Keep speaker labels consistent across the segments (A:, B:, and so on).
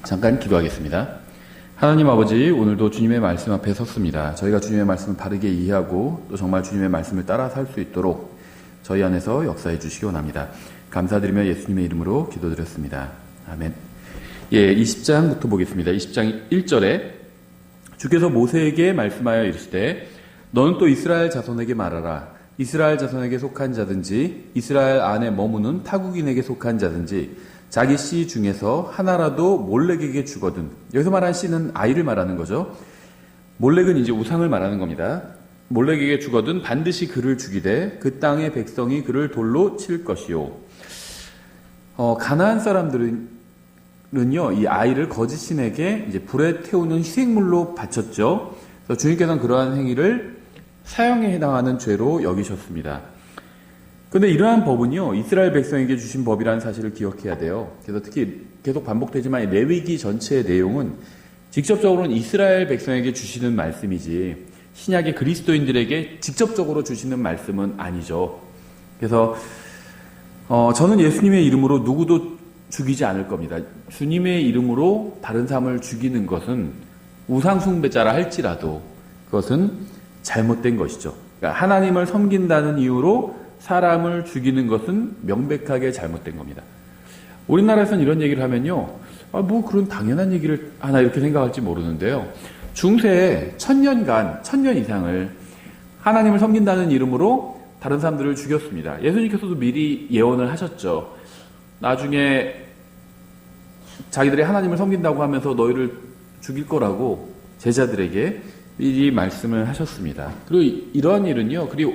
A: 잠깐 기도하겠습니다. 하나님 아버지, 오늘도 주님의 말씀 앞에 섰습니다. 저희가 주님의 말씀을 바르게 이해하고 또 정말 주님의 말씀을 따라 살 수 있도록 저희 안에서 역사해 주시기 원합니다. 감사드리며 예수님의 이름으로 기도드렸습니다. 아멘. 20장부터 보겠습니다. 20장 1절에 주께서 모세에게 말씀하여 이르시되 너는 또 이스라엘 자손에게 말하라. 이스라엘 자손에게 속한 자든지 이스라엘 안에 머무는 타국인에게 속한 자든지 자기 씨 중에서 하나라도 몰렉에게 주거든. 여기서 말한 씨는 아이를 말하는 거죠. 몰렉은 이제 우상을 말하는 겁니다. 몰렉에게 주거든 반드시 그를 죽이되 그 땅의 백성이 그를 돌로 칠 것이요. 가나안 사람들은요, 이 아이를 거짓 신에게 이제 불에 태우는 희생물로 바쳤죠. 그래서 주님께서는 그러한 행위를 사형에 해당하는 죄로 여기셨습니다. 그런데 이러한 법은요, 이스라엘 백성에게 주신 법이라는 사실을 기억해야 돼요. 그래서 특히 계속 반복되지만 레위기 전체의 내용은 직접적으로는 이스라엘 백성에게 주시는 말씀이지 신약의 그리스도인들에게 직접적으로 주시는 말씀은 아니죠. 그래서 저는 예수님의 이름으로 누구도 죽이지 않을 겁니다. 주님의 이름으로 다른 사람을 죽이는 것은 우상숭배자라 할지라도 그것은 잘못된 것이죠. 그러니까 하나님을 섬긴다는 이유로 사람을 죽이는 것은 명백하게 잘못된 겁니다. 우리나라에서는 이런 얘기를 하면요, 뭐 그런 당연한 얘기를 하나 이렇게 생각할지 모르는데요. 중세에 1000년 이상을 하나님을 섬긴다는 이름으로 다른 사람들을 죽였습니다. 예수님께서도 미리 예언을 하셨죠. 나중에 자기들이 하나님을 섬긴다고 하면서 너희를 죽일 거라고 제자들에게 미리 말씀을 하셨습니다. 그리고 이런 일은요, 그리고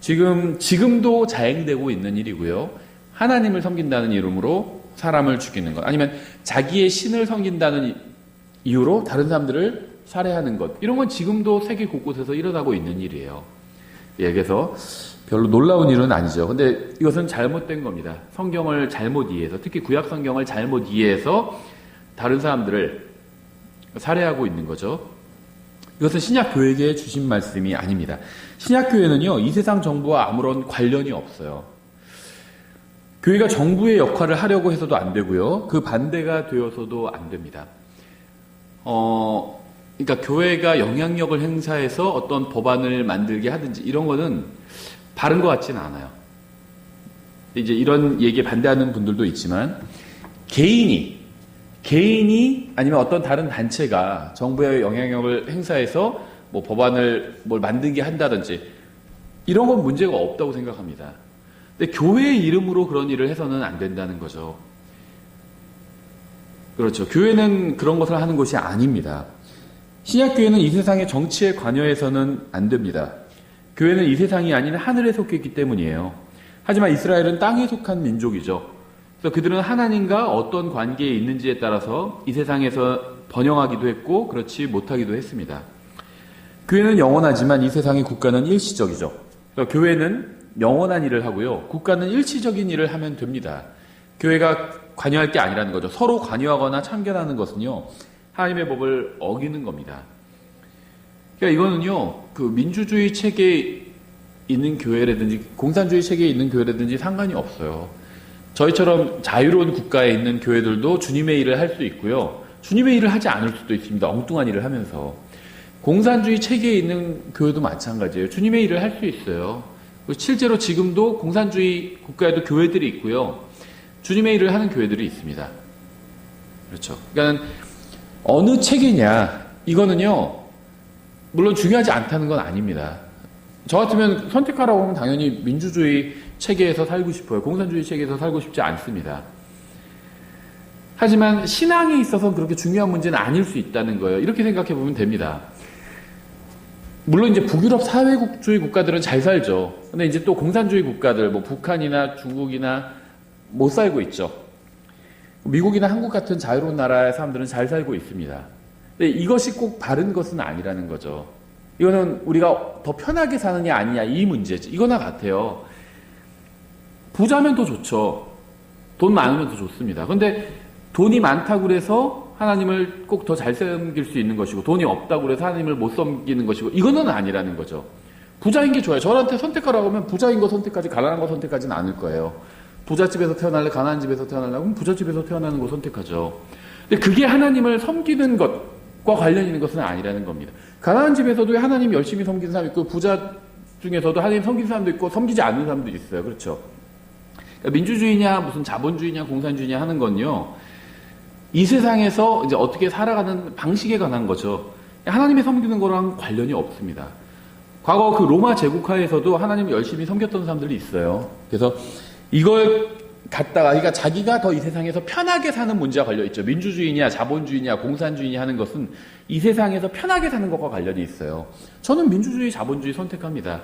A: 지금도 자행되고 있는 일이고요. 하나님을 섬긴다는 이름으로 사람을 죽이는 것, 아니면 자기의 신을 섬긴다는 이유로 다른 사람들을 살해하는 것, 이런 건 지금도 세계 곳곳에서 일어나고 있는 일이에요. 그래서 별로 놀라운 일은 아니죠. 근데 이것은 잘못된 겁니다. 성경을 잘못 이해해서, 특히 구약 성경을 잘못 이해해서 다른 사람들을 살해하고 있는 거죠. 이것은 신약 교회에게 주신 말씀이 아닙니다. 신약 교회는요, 이 세상 정부와 아무런 관련이 없어요. 교회가 정부의 역할을 하려고 해서도 안 되고요, 그 반대가 되어서도 안 됩니다. 그러니까 교회가 영향력을 행사해서 어떤 법안을 만들게 하든지 이런 거는 바른 것 같지는 않아요. 이제 이런 얘기에 반대하는 분들도 있지만, 개인이 아니면 어떤 다른 단체가 정부의 영향력을 행사해서 뭐 법안을 뭘 만들게 한다든지 이런 건 문제가 없다고 생각합니다. 근데 교회의 이름으로 그런 일을 해서는 안 된다는 거죠. 그렇죠. 교회는 그런 것을 하는 것이 아닙니다. 신약교회는 이 세상의 정치에 관여해서는 안 됩니다. 교회는 이 세상이 아닌 하늘에 속해 있기 때문이에요. 하지만 이스라엘은 땅에 속한 민족이죠. 그래서 그들은 하나님과 어떤 관계에 있는지에 따라서 이 세상에서 번영하기도 했고 그렇지 못하기도 했습니다. 교회는 영원하지만 이 세상의 국가는 일시적이죠. 그래서 교회는 영원한 일을 하고요, 국가는 일시적인 일을 하면 됩니다. 교회가 관여할 게 아니라는 거죠. 서로 관여하거나 참견하는 것은요, 하나님의 법을 어기는 겁니다. 그러니까 이거는요, 그 민주주의 체계에 있는 교회라든지 공산주의 체계에 있는 교회라든지 상관이 없어요. 저희처럼 자유로운 국가에 있는 교회들도 주님의 일을 할 수 있고요, 주님의 일을 하지 않을 수도 있습니다. 엉뚱한 일을 하면서. 공산주의 체계에 있는 교회도 마찬가지예요. 주님의 일을 할 수 있어요. 실제로 지금도 공산주의 국가에도 교회들이 있고요, 주님의 일을 하는 교회들이 있습니다. 그렇죠. 그러니까 어느 체계냐, 이거는요, 물론 중요하지 않다는 건 아닙니다. 저 같으면 선택하라고 하면 당연히 민주주의 체계에서 살고 싶어요. 공산주의 체계에서 살고 싶지 않습니다. 하지만 신앙에 있어서 그렇게 중요한 문제는 아닐 수 있다는 거예요. 이렇게 생각해 보면 됩니다. 물론 이제 북유럽 사회주의 국가들은 잘 살죠. 근데 이제 또 공산주의 국가들, 뭐 북한이나 중국이나 못 살고 있죠. 미국이나 한국 같은 자유로운 나라의 사람들은 잘 살고 있습니다. 근데 이것이 꼭 바른 것은 아니라는 거죠. 이거는 우리가 더 편하게 사느냐 아니냐 이 문제지. 이거나 같아요. 부자면 더 좋죠. 돈 많으면 더 좋습니다. 근데 돈이 많다고 그래서 하나님을 꼭 더 잘 섬길 수 있는 것이고, 돈이 없다고 그래서 하나님을 못 섬기는 것이고, 이거는 아니라는 거죠. 부자인 게 좋아요. 저한테 선택하라고 하면 부자인 거 선택하지 가난한 거 선택하지는 않을 거예요. 부잣집에서 태어날래, 가난한 집에서 태어날래, 그럼 부잣집에서 태어나는 거 선택하죠. 근데 그게 하나님을 섬기는 것과 관련 있는 것은 아니라는 겁니다. 가난한 집에서도 하나님 열심히 섬기는 사람 있고, 부자 중에서도 하나님 섬기는 사람도 있고, 섬기지 않는 사람도 있어요. 그렇죠? 그러니까 민주주의냐, 무슨 자본주의냐, 공산주의냐 하는 건요, 이 세상에서 이제 어떻게 살아가는 방식에 관한 거죠. 하나님의 섬기는 거랑 관련이 없습니다. 과거 그 로마 제국하에서도 하나님을 열심히 섬겼던 사람들이 있어요. 그래서 이걸 갖다가, 그러니까 자기가 더 이 세상에서 편하게 사는 문제와 관련이 있죠. 민주주의냐, 자본주의냐, 공산주의냐 하는 것은 이 세상에서 편하게 사는 것과 관련이 있어요. 저는 민주주의, 자본주의 선택합니다.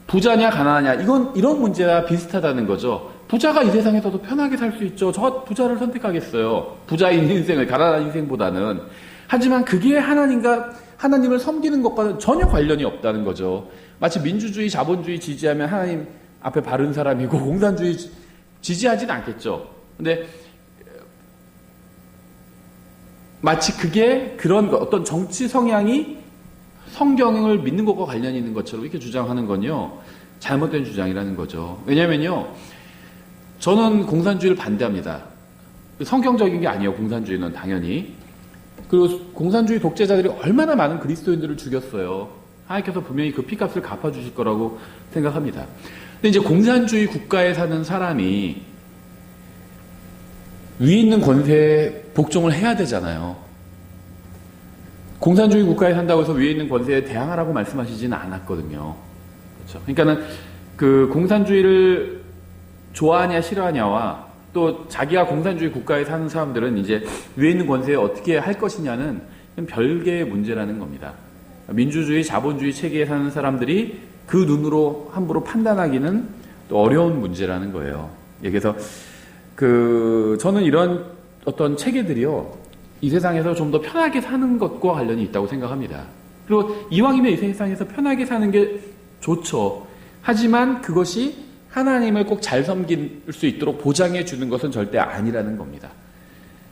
A: 부자냐, 가난하냐, 이런 문제와 비슷하다는 거죠. 부자가 이 세상에서도 편하게 살 수 있죠. 저 부자를 선택하겠어요. 부자인 인생을, 가난한 인생보다는. 하지만 그게 하나님을 섬기는 것과는 전혀 관련이 없다는 거죠. 마치 민주주의, 자본주의 지지하면 하나님 앞에 바른 사람이고, 공산주의 지지하진 않겠죠. 근데 마치 그게 그런 어떤 정치 성향이 성경을 믿는 것과 관련이 있는 것처럼 이렇게 주장하는 건요, 잘못된 주장이라는 거죠. 왜냐면요, 저는 공산주의를 반대합니다. 성경적인 게 아니에요, 공산주의는 당연히. 그리고 공산주의 독재자들이 얼마나 많은 그리스도인들을 죽였어요. 하나님께서 분명히 그 피값을 갚아주실 거라고 생각합니다. 근데 이제 공산주의 국가에 사는 사람이 위에 있는 권세에 복종을 해야 되잖아요. 공산주의 국가에 산다고 해서 위에 있는 권세에 대항하라고 말씀하시지는 않았거든요. 그렇죠? 그러니까는 그 공산주의를 좋아하냐 싫어하냐와 또 자기가 공산주의 국가에 사는 사람들은 이제 위에 있는 권세에 어떻게 할 것이냐는 별개의 문제라는 겁니다. 민주주의, 자본주의 체계에 사는 사람들이 그 눈으로 함부로 판단하기는 또 어려운 문제라는 거예요. 그래서 저는 이런 어떤 체계들이요, 이 세상에서 좀 더 편하게 사는 것과 관련이 있다고 생각합니다. 그리고 이왕이면 이 세상에서 편하게 사는 게 좋죠. 하지만 그것이 하나님을 꼭 잘 섬길 수 있도록 보장해 주는 것은 절대 아니라는 겁니다.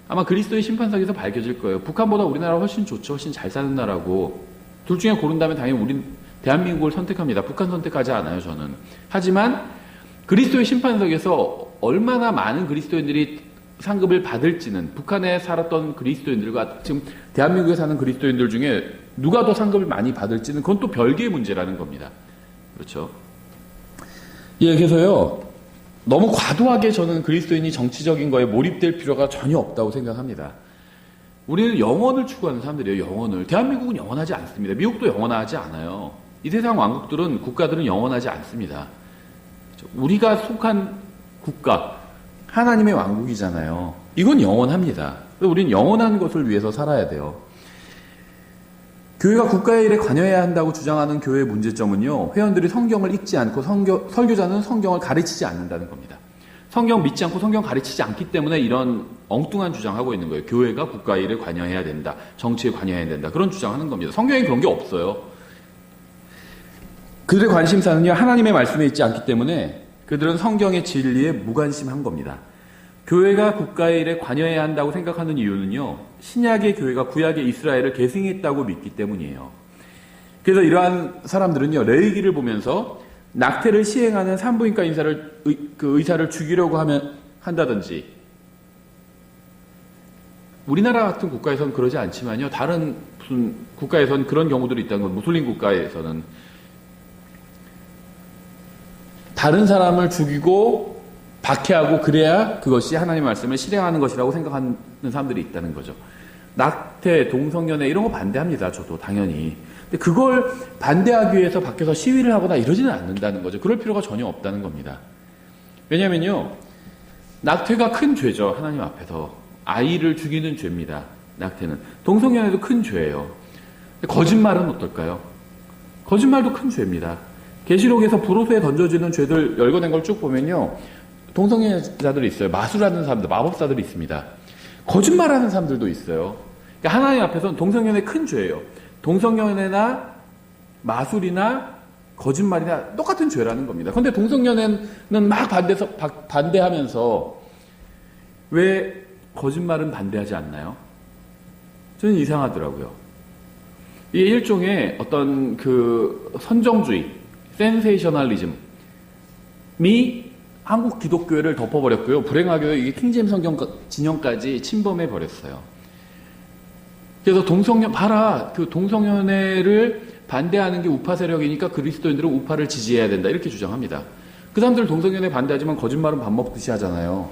A: 아마 그리스도의 심판석에서 밝혀질 거예요. 북한보다 우리나라가 훨씬 좋죠. 훨씬 잘 사는 나라고. 둘 중에 고른다면 당연히 우린 대한민국을 선택합니다. 북한 선택하지 않아요, 저는. 하지만 그리스도의 심판석에서 얼마나 많은 그리스도인들이 상급을 받을지는, 북한에 살았던 그리스도인들과 지금 대한민국에 사는 그리스도인들 중에 누가 더 상급을 많이 받을지는 그건 또 별개의 문제라는 겁니다. 그렇죠? 예, 그래서요, 너무 과도하게 저는 그리스도인이 정치적인 거에 몰입될 필요가 전혀 없다고 생각합니다. 우리는 영원을 추구하는 사람들이에요, 영원을. 대한민국은 영원하지 않습니다. 미국도 영원하지 않아요. 이 세상 왕국들은, 국가들은 영원하지 않습니다. 우리가 속한 국가, 하나님의 왕국이잖아요. 이건 영원합니다. 우리는 영원한 것을 위해서 살아야 돼요. 교회가 국가의 일에 관여해야 한다고 주장하는 교회의 문제점은요, 회원들이 성경을 읽지 않고 설교자는 성경을 가르치지 않는다는 겁니다. 성경 믿지 않고 성경 가르치지 않기 때문에 이런 엉뚱한 주장하고 있는 거예요. 교회가 국가의 일에 관여해야 된다, 정치에 관여해야 된다, 그런 주장하는 겁니다. 성경에 그런 게 없어요. 그들의 관심사는요, 하나님의 말씀에 있지 않기 때문에 그들은 성경의 진리에 무관심한 겁니다. 교회가 국가의 일에 관여해야 한다고 생각하는 이유는요, 신약의 교회가 구약의 이스라엘을 계승했다고 믿기 때문이에요. 그래서 이러한 사람들은요, 레위기를 보면서 낙태를 시행하는 산부인과 의사를 죽이려고 한다든지, 우리나라 같은 국가에서는 그러지 않지만요, 다른 무슨 국가에서는 그런 경우들이 있다는 건, 무슬림 국가에서는 다른 사람을 죽이고 박해하고 그래야 그것이 하나님의 말씀을 실행하는 것이라고 생각하는 사람들이 있다는 거죠. 낙태, 동성연애 이런 거 반대합니다. 저도 당연히. 근데 그걸 반대하기 위해서 밖에서 시위를 하거나 이러지는 않는다는 거죠. 그럴 필요가 전혀 없다는 겁니다. 왜냐면요, 낙태가 큰 죄죠. 하나님 앞에서. 아이를 죽이는 죄입니다. 낙태는. 동성연애도 큰 죄예요. 거짓말은 어떨까요? 거짓말도 큰 죄입니다. 계시록에서 불호수에 던져지는 죄들 열거낸 걸 쭉 보면요, 동성애자들이 있어요. 마술하는 사람들, 마법사들이 있습니다. 거짓말하는 사람들도 있어요. 그러니까 하나님 앞에서는 동성연애 큰 죄예요. 동성연애나 마술이나 거짓말이나 똑같은 죄라는 겁니다. 그런데 동성연애는 막 반대하면서 왜 거짓말은 반대하지 않나요? 저는 이상하더라고요. 이게 일종의 어떤 그 선정주의, 센세이셔널리즘이 한국 기독교회를 덮어버렸고요. 불행하게도 이게 킹제임 성경 진영까지 침범해 버렸어요. 그래서 봐라, 그 동성연애를 반대하는 게 우파 세력이니까 그리스도인들은 우파를 지지해야 된다, 이렇게 주장합니다. 그 사람들 동성연애 반대하지만 거짓말은 밥 먹듯이 하잖아요.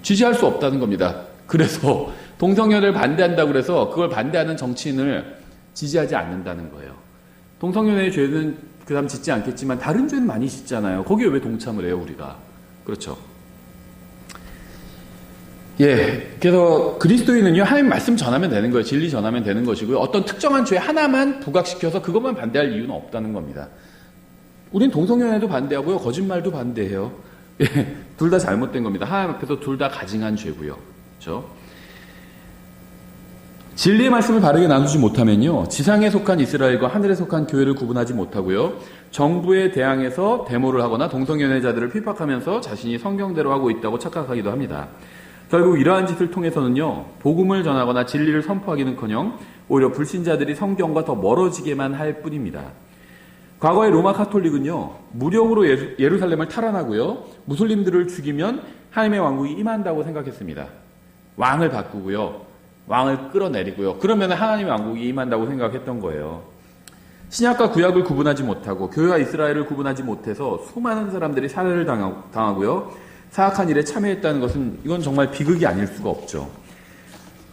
A: 지지할 수 없다는 겁니다. 그래서 동성연애를 반대한다고 그래서 그걸 반대하는 정치인을 지지하지 않는다는 거예요. 동성연애의 죄는 그 사람 짓지 않겠지만 다른 죄는 많이 짓잖아요. 거기에 왜 동참을 해요, 우리가? 그렇죠. 예, 그래서 그리스도인은요, 하나님 말씀 전하면 되는 거예요. 진리 전하면 되는 것이고요. 어떤 특정한 죄 하나만 부각시켜서 그것만 반대할 이유는 없다는 겁니다. 우린 동성연애도 반대하고요, 거짓말도 반대해요. 예, 둘 다 잘못된 겁니다. 하나님 앞에서 둘 다 가증한 죄고요. 그렇죠? 진리의 말씀을 바르게 나누지 못하면요, 지상에 속한 이스라엘과 하늘에 속한 교회를 구분하지 못하고요, 정부에 대항해서 데모를 하거나 동성연애자들을 핍박하면서 자신이 성경대로 하고 있다고 착각하기도 합니다. 결국 이러한 짓을 통해서는요, 복음을 전하거나 진리를 선포하기는커녕 오히려 불신자들이 성경과 더 멀어지게만 할 뿐입니다. 과거의 로마 카톨릭은요, 무력으로 예루살렘을 탈환하고요, 무슬림들을 죽이면 하나님의 왕국이 임한다고 생각했습니다. 왕을 바꾸고요, 왕을 끌어내리고요, 그러면 하나님의 왕국이 임한다고 생각했던 거예요. 신약과 구약을 구분하지 못하고 교회와 이스라엘을 구분하지 못해서 수많은 사람들이 살해를 당하고요, 사악한 일에 참여했다는 것은 이건 정말 비극이 아닐 수가 없죠.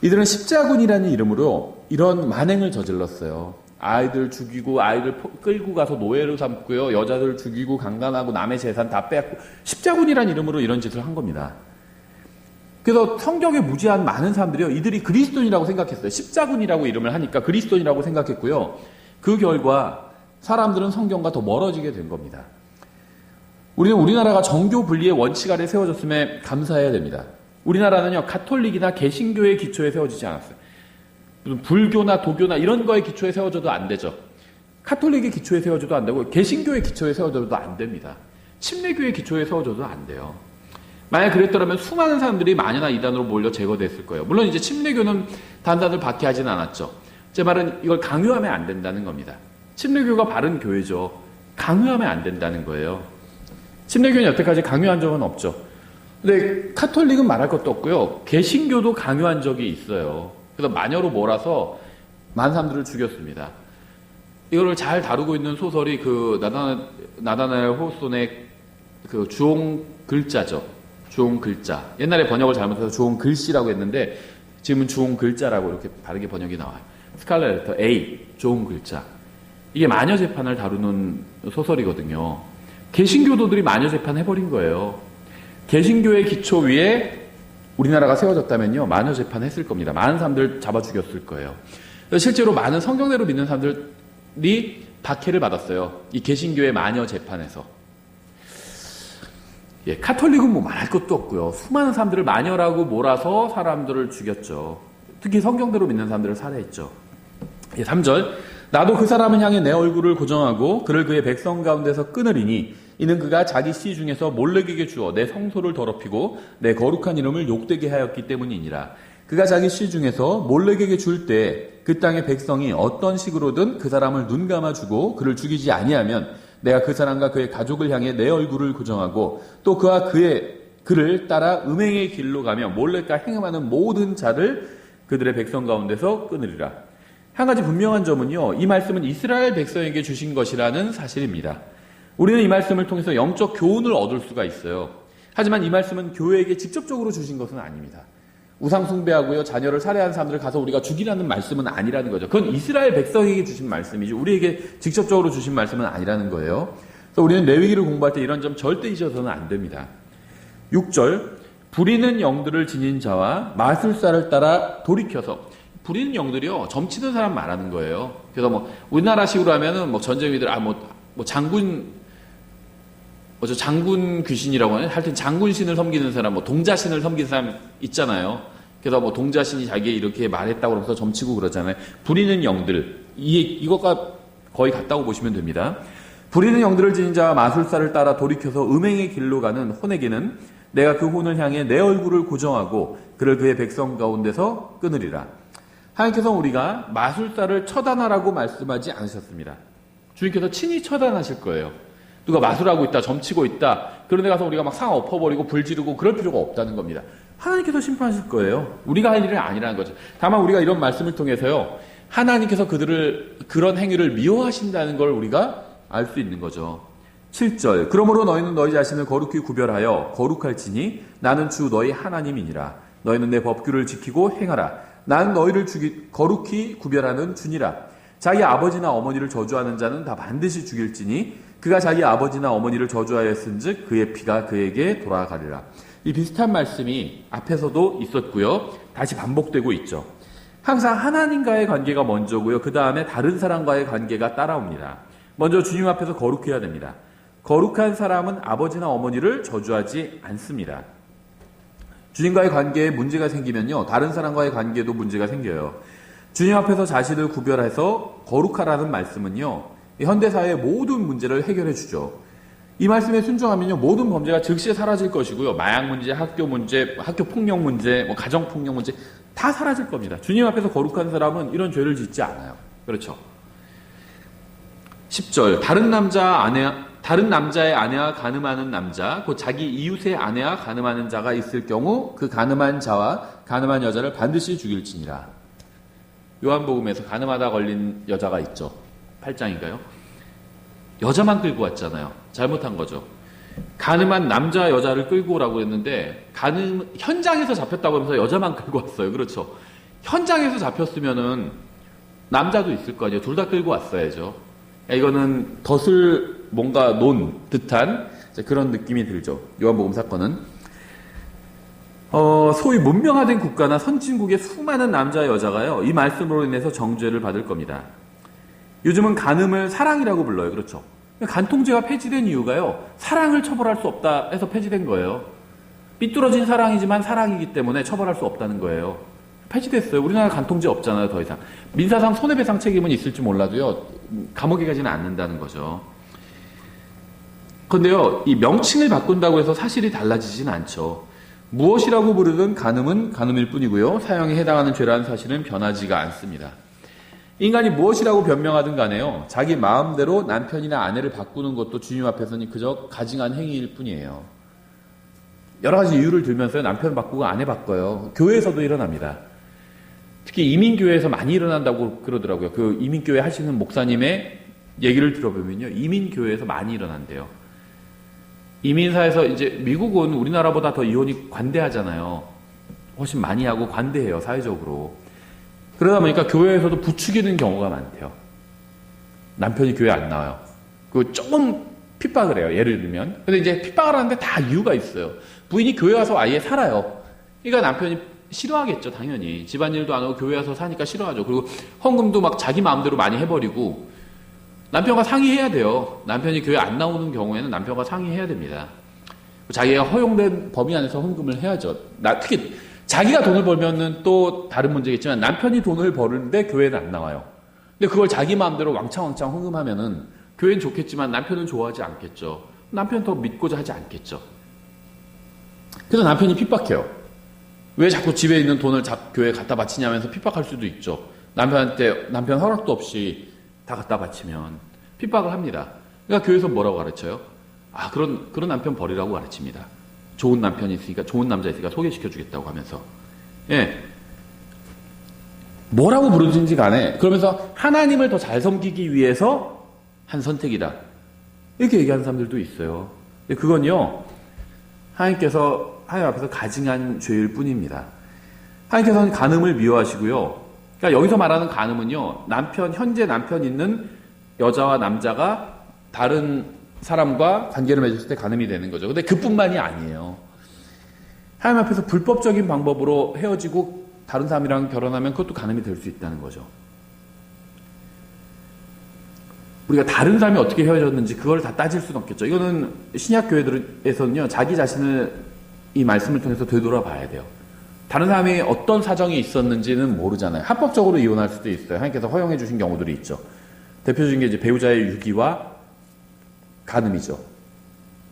A: 이들은 십자군이라는 이름으로 이런 만행을 저질렀어요. 아이들 죽이고 아이들 끌고 가서 노예로 삼고요, 여자들 죽이고 강간하고 남의 재산 다 빼앗고, 십자군이라는 이름으로 이런 짓을 한 겁니다. 그래서 성경에 무지한 많은 사람들이요, 이들이 그리스도인이라고 생각했어요. 십자군이라고 이름을 하니까 그리스도인이라고 생각했고요. 그 결과 사람들은 성경과 더 멀어지게 된 겁니다. 우리는 우리나라가 정교 분리의 원칙 아래 세워졌음에 감사해야 됩니다. 우리나라는요, 가톨릭이나 개신교의 기초에 세워지지 않았어요. 무슨 불교나 도교나 이런 거에 기초에 세워져도 안 되죠. 가톨릭의 기초에 세워져도 안 되고, 개신교의 기초에 세워져도 안 됩니다. 침례교의 기초에 세워져도 안 돼요. 만약 그랬더라면 수많은 사람들이 마녀나 이단으로 몰려 제거됐을 거예요. 물론 이제 침례교는 단단을 박해하지는 않았죠. 제 말은 이걸 강요하면 안 된다는 겁니다. 침례교가 바른 교회죠. 강요하면 안 된다는 거예요. 침례교는 여태까지 강요한 적은 없죠. 근데 카톨릭은 말할 것도 없고요, 개신교도 강요한 적이 있어요. 그래서 마녀로 몰아서 많은 사람들을 죽였습니다. 이거를 잘 다루고 있는 소설이 그 나다나엘 호손의 그 주홍 글자죠. 주홍 글자. 옛날에 번역을 잘못해서 주홍 글씨라고 했는데 지금은 주홍 글자라고 이렇게 바르게 번역이 나와요. 스칼렛 레터 A, 주홍 글자. 이게 마녀 재판을 다루는 소설이거든요. 개신교도들이 마녀 재판 해버린 거예요. 개신교의 기초 위에 우리나라가 세워졌다면요, 마녀 재판 했을 겁니다. 많은 사람들 잡아 죽였을 거예요. 실제로 많은 성경대로 믿는 사람들이 박해를 받았어요. 이 개신교의 마녀 재판에서. 예, 카톨릭은 뭐 말할 것도 없고요. 수많은 사람들을 마녀라고 몰아서 사람들을 죽였죠. 특히 성경대로 믿는 사람들을 살해했죠. 예, 3절. 나도 그 사람을 향해 내 얼굴을 고정하고 그를 그의 백성 가운데서 끊으리니 이는 그가 자기 씨 중에서 몰렉에게 주어 내 성소를 더럽히고 내 거룩한 이름을 욕되게 하였기 때문이니라. 그가 자기 씨 중에서 몰렉에게 줄 때 그 땅의 백성이 어떤 식으로든 그 사람을 눈 감아주고 그를 죽이지 아니하면 내가 그 사람과 그의 가족을 향해 내 얼굴을 고정하고 또 그와 그를 따라 음행의 길로 가며 몰렉과 행음하는 모든 자를 그들의 백성 가운데서 끊으리라. 한 가지 분명한 점은요, 이 말씀은 이스라엘 백성에게 주신 것이라는 사실입니다. 우리는 이 말씀을 통해서 영적 교훈을 얻을 수가 있어요. 하지만 이 말씀은 교회에게 직접적으로 주신 것은 아닙니다. 우상 숭배하고요, 자녀를 살해한 사람들을 가서 우리가 죽이라는 말씀은 아니라는 거죠. 그건 이스라엘 백성에게 주신 말씀이죠. 우리에게 직접적으로 주신 말씀은 아니라는 거예요. 그래서 우리는 레위기를 공부할 때 이런 점 절대 잊어서는 안 됩니다. 6절, 부리는 영들을 지닌 자와 마술사를 따라 돌이켜서. 부리는 영들이요, 점치는 사람 말하는 거예요. 그래서 뭐 우리나라식으로 하면은 뭐 전쟁이들 장군 귀신이라고 하는, 하여튼 장군신을 섬기는 사람, 뭐 동자신을 섬기는 사람 있잖아요. 그래서 뭐 동자신이 자기에 이렇게 말했다고 그러면서 점치고 그러잖아요. 부리는 영들, 이것과 거의 같다고 보시면 됩니다. 부리는 영들을 지닌 자와 마술사를 따라 돌이켜서 음행의 길로 가는 혼에게는 내가 그 혼을 향해 내 얼굴을 고정하고 그를 그의 백성 가운데서 끊으리라. 하나님께서 우리가 마술사를 처단하라고 말씀하지 않으셨습니다. 주님께서 친히 처단하실 거예요. 누가 마술하고 있다, 점치고 있다. 그런 데 가서 우리가 막 상 엎어버리고 불 지르고 그럴 필요가 없다는 겁니다. 하나님께서 심판하실 거예요. 우리가 할 일은 아니라는 거죠. 다만 우리가 이런 말씀을 통해서요, 하나님께서 그들을, 그런 행위를 미워하신다는 걸 우리가 알 수 있는 거죠. 7절. 그러므로 너희는 너희 자신을 거룩히 구별하여 거룩할지니 나는 주 너희 하나님이니라. 너희는 내 법규를 지키고 행하라. 나는 너희를 거룩히 구별하는 주니라. 자기 아버지나 어머니를 저주하는 자는 다 반드시 죽일지니 그가 자기 아버지나 어머니를 저주하였은즉 그의 피가 그에게 돌아가리라. 이 비슷한 말씀이 앞에서도 있었고요. 다시 반복되고 있죠. 항상 하나님과의 관계가 먼저고요. 그 다음에 다른 사람과의 관계가 따라옵니다. 먼저 주님 앞에서 거룩해야 됩니다. 거룩한 사람은 아버지나 어머니를 저주하지 않습니다. 주님과의 관계에 문제가 생기면요, 다른 사람과의 관계도 문제가 생겨요. 주님 앞에서 자신을 구별해서 거룩하라는 말씀은요, 현대사회의 모든 문제를 해결해 주죠. 이 말씀에 순종하면요, 모든 범죄가 즉시 사라질 것이고요. 마약 문제, 학교 폭력 문제, 가정 폭력 문제 다 사라질 겁니다. 주님 앞에서 거룩한 사람은 이런 죄를 짓지 않아요. 그렇죠? 10절. 다른 남자의 아내와 간음하는 남자, 곧 자기 이웃의 아내와 간음하는 자가 있을 경우 그 간음한 자와 간음한 여자를 반드시 죽일지니라. 요한복음에서 간음하다 걸린 여자가 있죠. 8장인가요? 여자만 끌고 왔잖아요. 잘못한 거죠. 간음한 남자 여자를 끌고 오라고 했는데 현장에서 잡혔다고 하면서 여자만 끌고 왔어요. 그렇죠. 현장에서 잡혔으면은 남자도 있을 거 아니에요. 둘 다 끌고 왔어야죠. 이거는 덫을 뭔가 놓은 듯한 그런 느낌이 들죠. 요한복음 사건은 소위 문명화된 국가나 선진국의 수많은 남자 여자가요, 이 말씀으로 인해서 정죄를 받을 겁니다. 요즘은 간음을 사랑이라고 불러요. 그렇죠. 간통죄가 폐지된 이유가요, 사랑을 처벌할 수 없다 해서 폐지된 거예요. 삐뚤어진 사랑이지만 사랑이기 때문에 처벌할 수 없다는 거예요. 폐지됐어요. 우리나라 간통죄 없잖아요. 더 이상 민사상 손해배상 책임은 있을지 몰라도요, 감옥에 가지는 않는다는 거죠. 그런데요, 이 명칭을 바꾼다고 해서 사실이 달라지진 않죠. 무엇이라고 부르든 간음은 간음일 뿐이고요, 사형에 해당하는 죄라는 사실은 변하지가 않습니다. 인간이 무엇이라고 변명하든 간에요, 자기 마음대로 남편이나 아내를 바꾸는 것도 주님 앞에서는 그저 가증한 행위일 뿐이에요. 여러 가지 이유를 들면서 남편 바꾸고 아내 바꿔요. 교회에서도 일어납니다. 특히 이민교회에서 많이 일어난다고 그러더라고요. 그 이민교회 하시는 목사님의 얘기를 들어보면요, 이민교회에서 많이 일어난대요. 이민사에서 이제 미국은 우리나라보다 더 이혼이 관대하잖아요. 훨씬 많이 하고 관대해요, 사회적으로. 그러다 보니까 교회에서도 부추기는 경우가 많대요. 남편이 교회 안 나와요. 그 조금 핍박을 해요, 예를 들면. 근데 이제 핍박을 하는데 다 이유가 있어요. 부인이 교회 와서 아예 살아요. 그러니까 남편이 싫어하겠죠, 당연히. 집안일도 안 하고 교회 와서 사니까 싫어하죠. 그리고 헌금도 막 자기 마음대로 많이 해버리고, 남편과 상의해야 돼요. 남편이 교회 안 나오는 경우에는 남편과 상의해야 됩니다. 자기가 허용된 범위 안에서 헌금을 해야죠. 특히 자기가 돈을 벌면은 또 다른 문제겠지만, 남편이 돈을 버는데 교회는 안 나와요. 근데 그걸 자기 마음대로 왕창 헌금하면은 교회는 좋겠지만 남편은 좋아하지 않겠죠. 남편 더 믿고자 하지 않겠죠. 그래서 남편이 핍박해요. 왜 자꾸 집에 있는 돈을 교회에 갖다 바치냐면서 핍박할 수도 있죠. 남편 허락도 없이 다 갖다 바치면 핍박을 합니다. 그러니까 교회에서 뭐라고 가르쳐요? 그런 남편 버리라고 가르칩니다. 좋은 남편이 있으니까, 좋은 남자 있으니까 소개시켜 주겠다고 하면서. 예. 뭐라고 부르든지 간에, 그러면서 하나님을 더 잘 섬기기 위해서 한 선택이다, 이렇게 얘기하는 사람들도 있어요. 근데 그건요, 하나님 앞에서 가증한 죄일 뿐입니다. 하나님께서는 간음을 미워하시고요. 그러니까 여기서 말하는 간음은요, 현재 남편 있는 여자와 남자가 다른 사람과 관계를 맺었을 때 간음이 되는 거죠. 근데 그뿐만이 아니에요. 하나님 앞에서 불법적인 방법으로 헤어지고 다른 사람이랑 결혼하면 그것도 간음이 될 수 있다는 거죠. 우리가 다른 사람이 어떻게 헤어졌는지 그걸 다 따질 수는 없겠죠. 이거는 신약 교회들에서는요, 자기 자신을 이 말씀을 통해서 되돌아봐야 돼요. 다른 사람이 어떤 사정이 있었는지는 모르잖아요. 합법적으로 이혼할 수도 있어요. 하나님께서 허용해 주신 경우들이 있죠. 대표적인 게 이제 배우자의 유기와 간음이죠.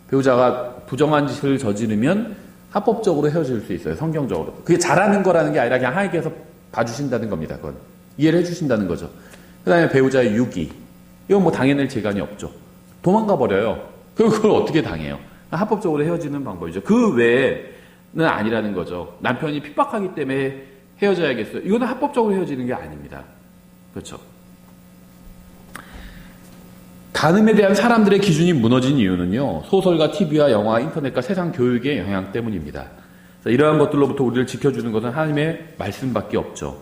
A: 배우자가 부정한 짓을 저지르면 합법적으로 헤어질 수 있어요, 성경적으로. 그게 잘하는 거라는 게 아니라 그냥 하나님께서 봐주신다는 겁니다. 그건 이해를 해주신다는 거죠. 그 다음에 배우자의 유기, 이건 뭐 당해낼 재간이 없죠. 도망가 버려요. 그걸 어떻게 당해요? 합법적으로 헤어지는 방법이죠. 그 외에는 아니라는 거죠. 남편이 핍박하기 때문에 헤어져야겠어요. 이거는 합법적으로 헤어지는 게 아닙니다. 그렇죠. 간음에 대한 사람들의 기준이 무너진 이유는요, 소설과 TV와 영화, 인터넷과 세상 교육의 영향 때문입니다. 이러한 것들로부터 우리를 지켜주는 것은 하나님의 말씀밖에 없죠.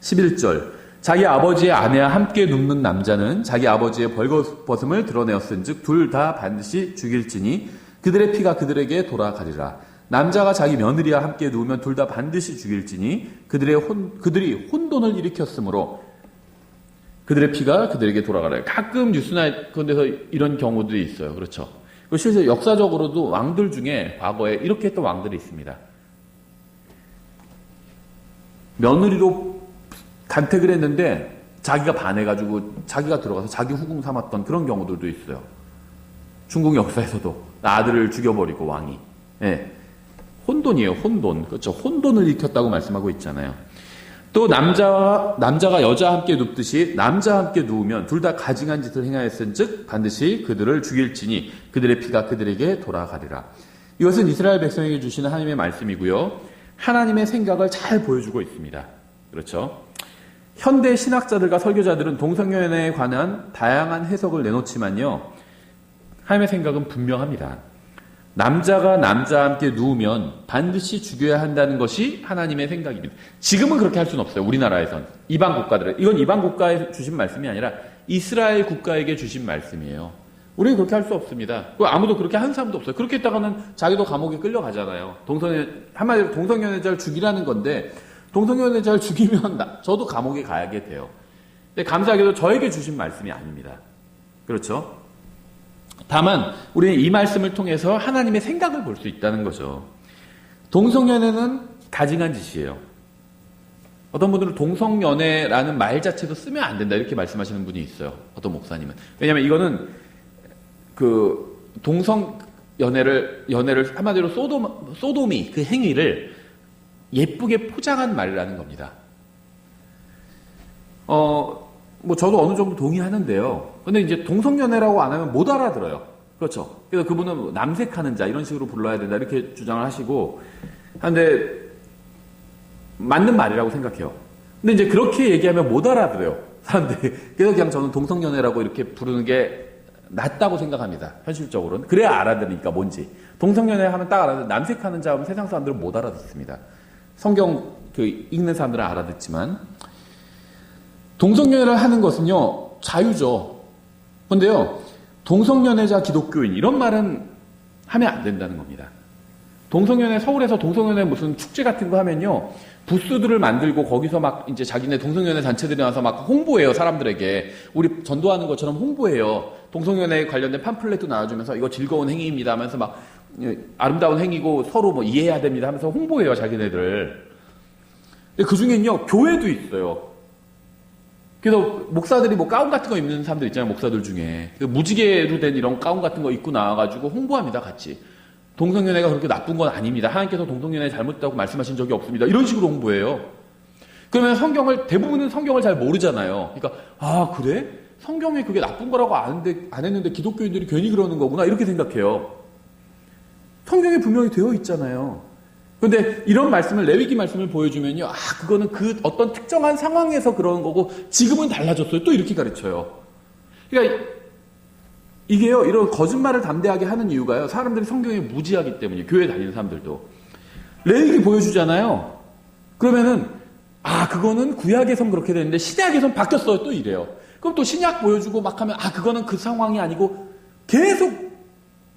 A: 11절, 자기 아버지의 아내와 함께 눕는 남자는 자기 아버지의 벌거벗음을 드러내었은 즉 둘 다 반드시 죽일지니 그들의 피가 그들에게 돌아가리라. 남자가 자기 며느리와 함께 누우면 둘 다 반드시 죽일지니 그들이 혼돈을 일으켰으므로 그들의 피가 그들에게 돌아가라. 가끔 뉴스나 그런 데서 이런 경우들이 있어요. 그렇죠. 실제 역사적으로도 왕들 중에 과거에 이렇게 했던 왕들이 있습니다. 며느리로 간택을 했는데 자기가 반해가지고 자기가 들어가서 자기 후궁 삼았던 그런 경우들도 있어요. 중국 역사에서도 아들을 죽여버리고 왕이. 예. 혼돈이에요. 혼돈. 그렇죠. 혼돈을 일으켰다고 말씀하고 있잖아요. 또 남자가 여자와 함께 눕듯이 남자와 함께 누우면 둘 다 가증한 짓을 행하였은즉 반드시 그들을 죽일지니 그들의 피가 그들에게 돌아가리라. 이것은 이스라엘 백성에게 주시는 하나님의 말씀이고요. 하나님의 생각을 잘 보여주고 있습니다. 그렇죠. 현대 신학자들과 설교자들은 동성연애에 관한 다양한 해석을 내놓지만요. 하나님의 생각은 분명합니다. 남자가 남자와 함께 누우면 반드시 죽여야 한다는 것이 하나님의 생각입니다. 지금은 그렇게 할 수는 없어요. 우리나라에선. 이방 국가들은. 이건 이방 국가에 주신 말씀이 아니라 이스라엘 국가에게 주신 말씀이에요. 우리는 그렇게 할 수 없습니다. 아무도 그렇게 하는 사람도 없어요. 그렇게 했다가는 자기도 감옥에 끌려가잖아요. 한마디로 동성연애자를 죽이라는 건데 동성연애자를 죽이면 저도 감옥에 가야게 돼요. 근데 감사하게도 저에게 주신 말씀이 아닙니다. 그렇죠? 다만 우리는 이 말씀을 통해서 하나님의 생각을 볼 수 있다는 거죠. 동성연애는 가증한 짓이에요. 어떤 분들은 동성연애라는 말 자체도 쓰면 안 된다 이렇게 말씀하시는 분이 있어요. 어떤 목사님은. 왜냐하면 이거는 그 동성연애를 한마디로 소도미 그 행위를 예쁘게 포장한 말이라는 겁니다. 저도 어느 정도 동의하는데요. 근데 이제 동성연애라고 안 하면 못 알아들어요. 그렇죠. 그래서 그분은 남색하는 자, 이런 식으로 불러야 된다, 이렇게 주장을 하시고, 하는데, 맞는 말이라고 생각해요. 근데 이제 그렇게 얘기하면 못 알아들어요. 사람들이. 그래서 그냥 저는 동성연애라고 이렇게 부르는 게 낫다고 생각합니다. 현실적으로는. 그래야 알아들으니까 뭔지. 동성연애 하면 딱 알아듣는, 남색하는 자 하면 세상 사람들은 못 알아듣습니다. 성경 읽는 사람들은 알아듣지만, 동성연애를 하는 것은요, 자유죠. 근데요, 동성연애자 기독교인, 이런 말은 하면 안 된다는 겁니다. 동성연애, 서울에서 동성연애 무슨 축제 같은 거 하면요, 부스들을 만들고 거기서 막 이제 자기네 동성연애 단체들이 와서 막 홍보해요, 사람들에게. 우리 전도하는 것처럼 홍보해요. 동성연애 관련된 팜플렛도 나와주면서 이거 즐거운 행위입니다 하면서 막 아름다운 행위고 서로 뭐 이해해야 됩니다 하면서 홍보해요, 자기네들. 근데 그 중엔요, 교회도 있어요. 그래서 목사들이 뭐 가운 같은 거 입는 사람들 있잖아요, 목사들 중에. 무지개로 된 이런 가운 같은 거 입고 나와가지고 홍보합니다, 같이. 동성연애가 그렇게 나쁜 건 아닙니다. 하나님께서 동성연애 잘못됐다고 말씀하신 적이 없습니다. 이런 식으로 홍보해요. 그러면 대부분은 성경을 잘 모르잖아요. 그러니까, 아, 그래? 성경에 그게 나쁜 거라고 안 했는데 기독교인들이 괜히 그러는 거구나, 이렇게 생각해요. 성경에 분명히 되어 있잖아요. 그런데 이런 말씀을, 레위기 말씀을 보여주면요, 그거는 그 어떤 특정한 상황에서 그런 거고 지금은 달라졌어요. 또 이렇게 가르쳐요. 그러니까 이게요, 이런 거짓말을 담대하게 하는 이유가요, 사람들이 성경에 무지하기 때문이에요. 교회 다니는 사람들도. 레위기 보여주잖아요. 그러면은 그거는 구약에선 그렇게 됐는데 신약에선 바뀌었어요. 또 이래요. 그럼 또 신약 보여주고 막 하면 그거는 그 상황이 아니고 계속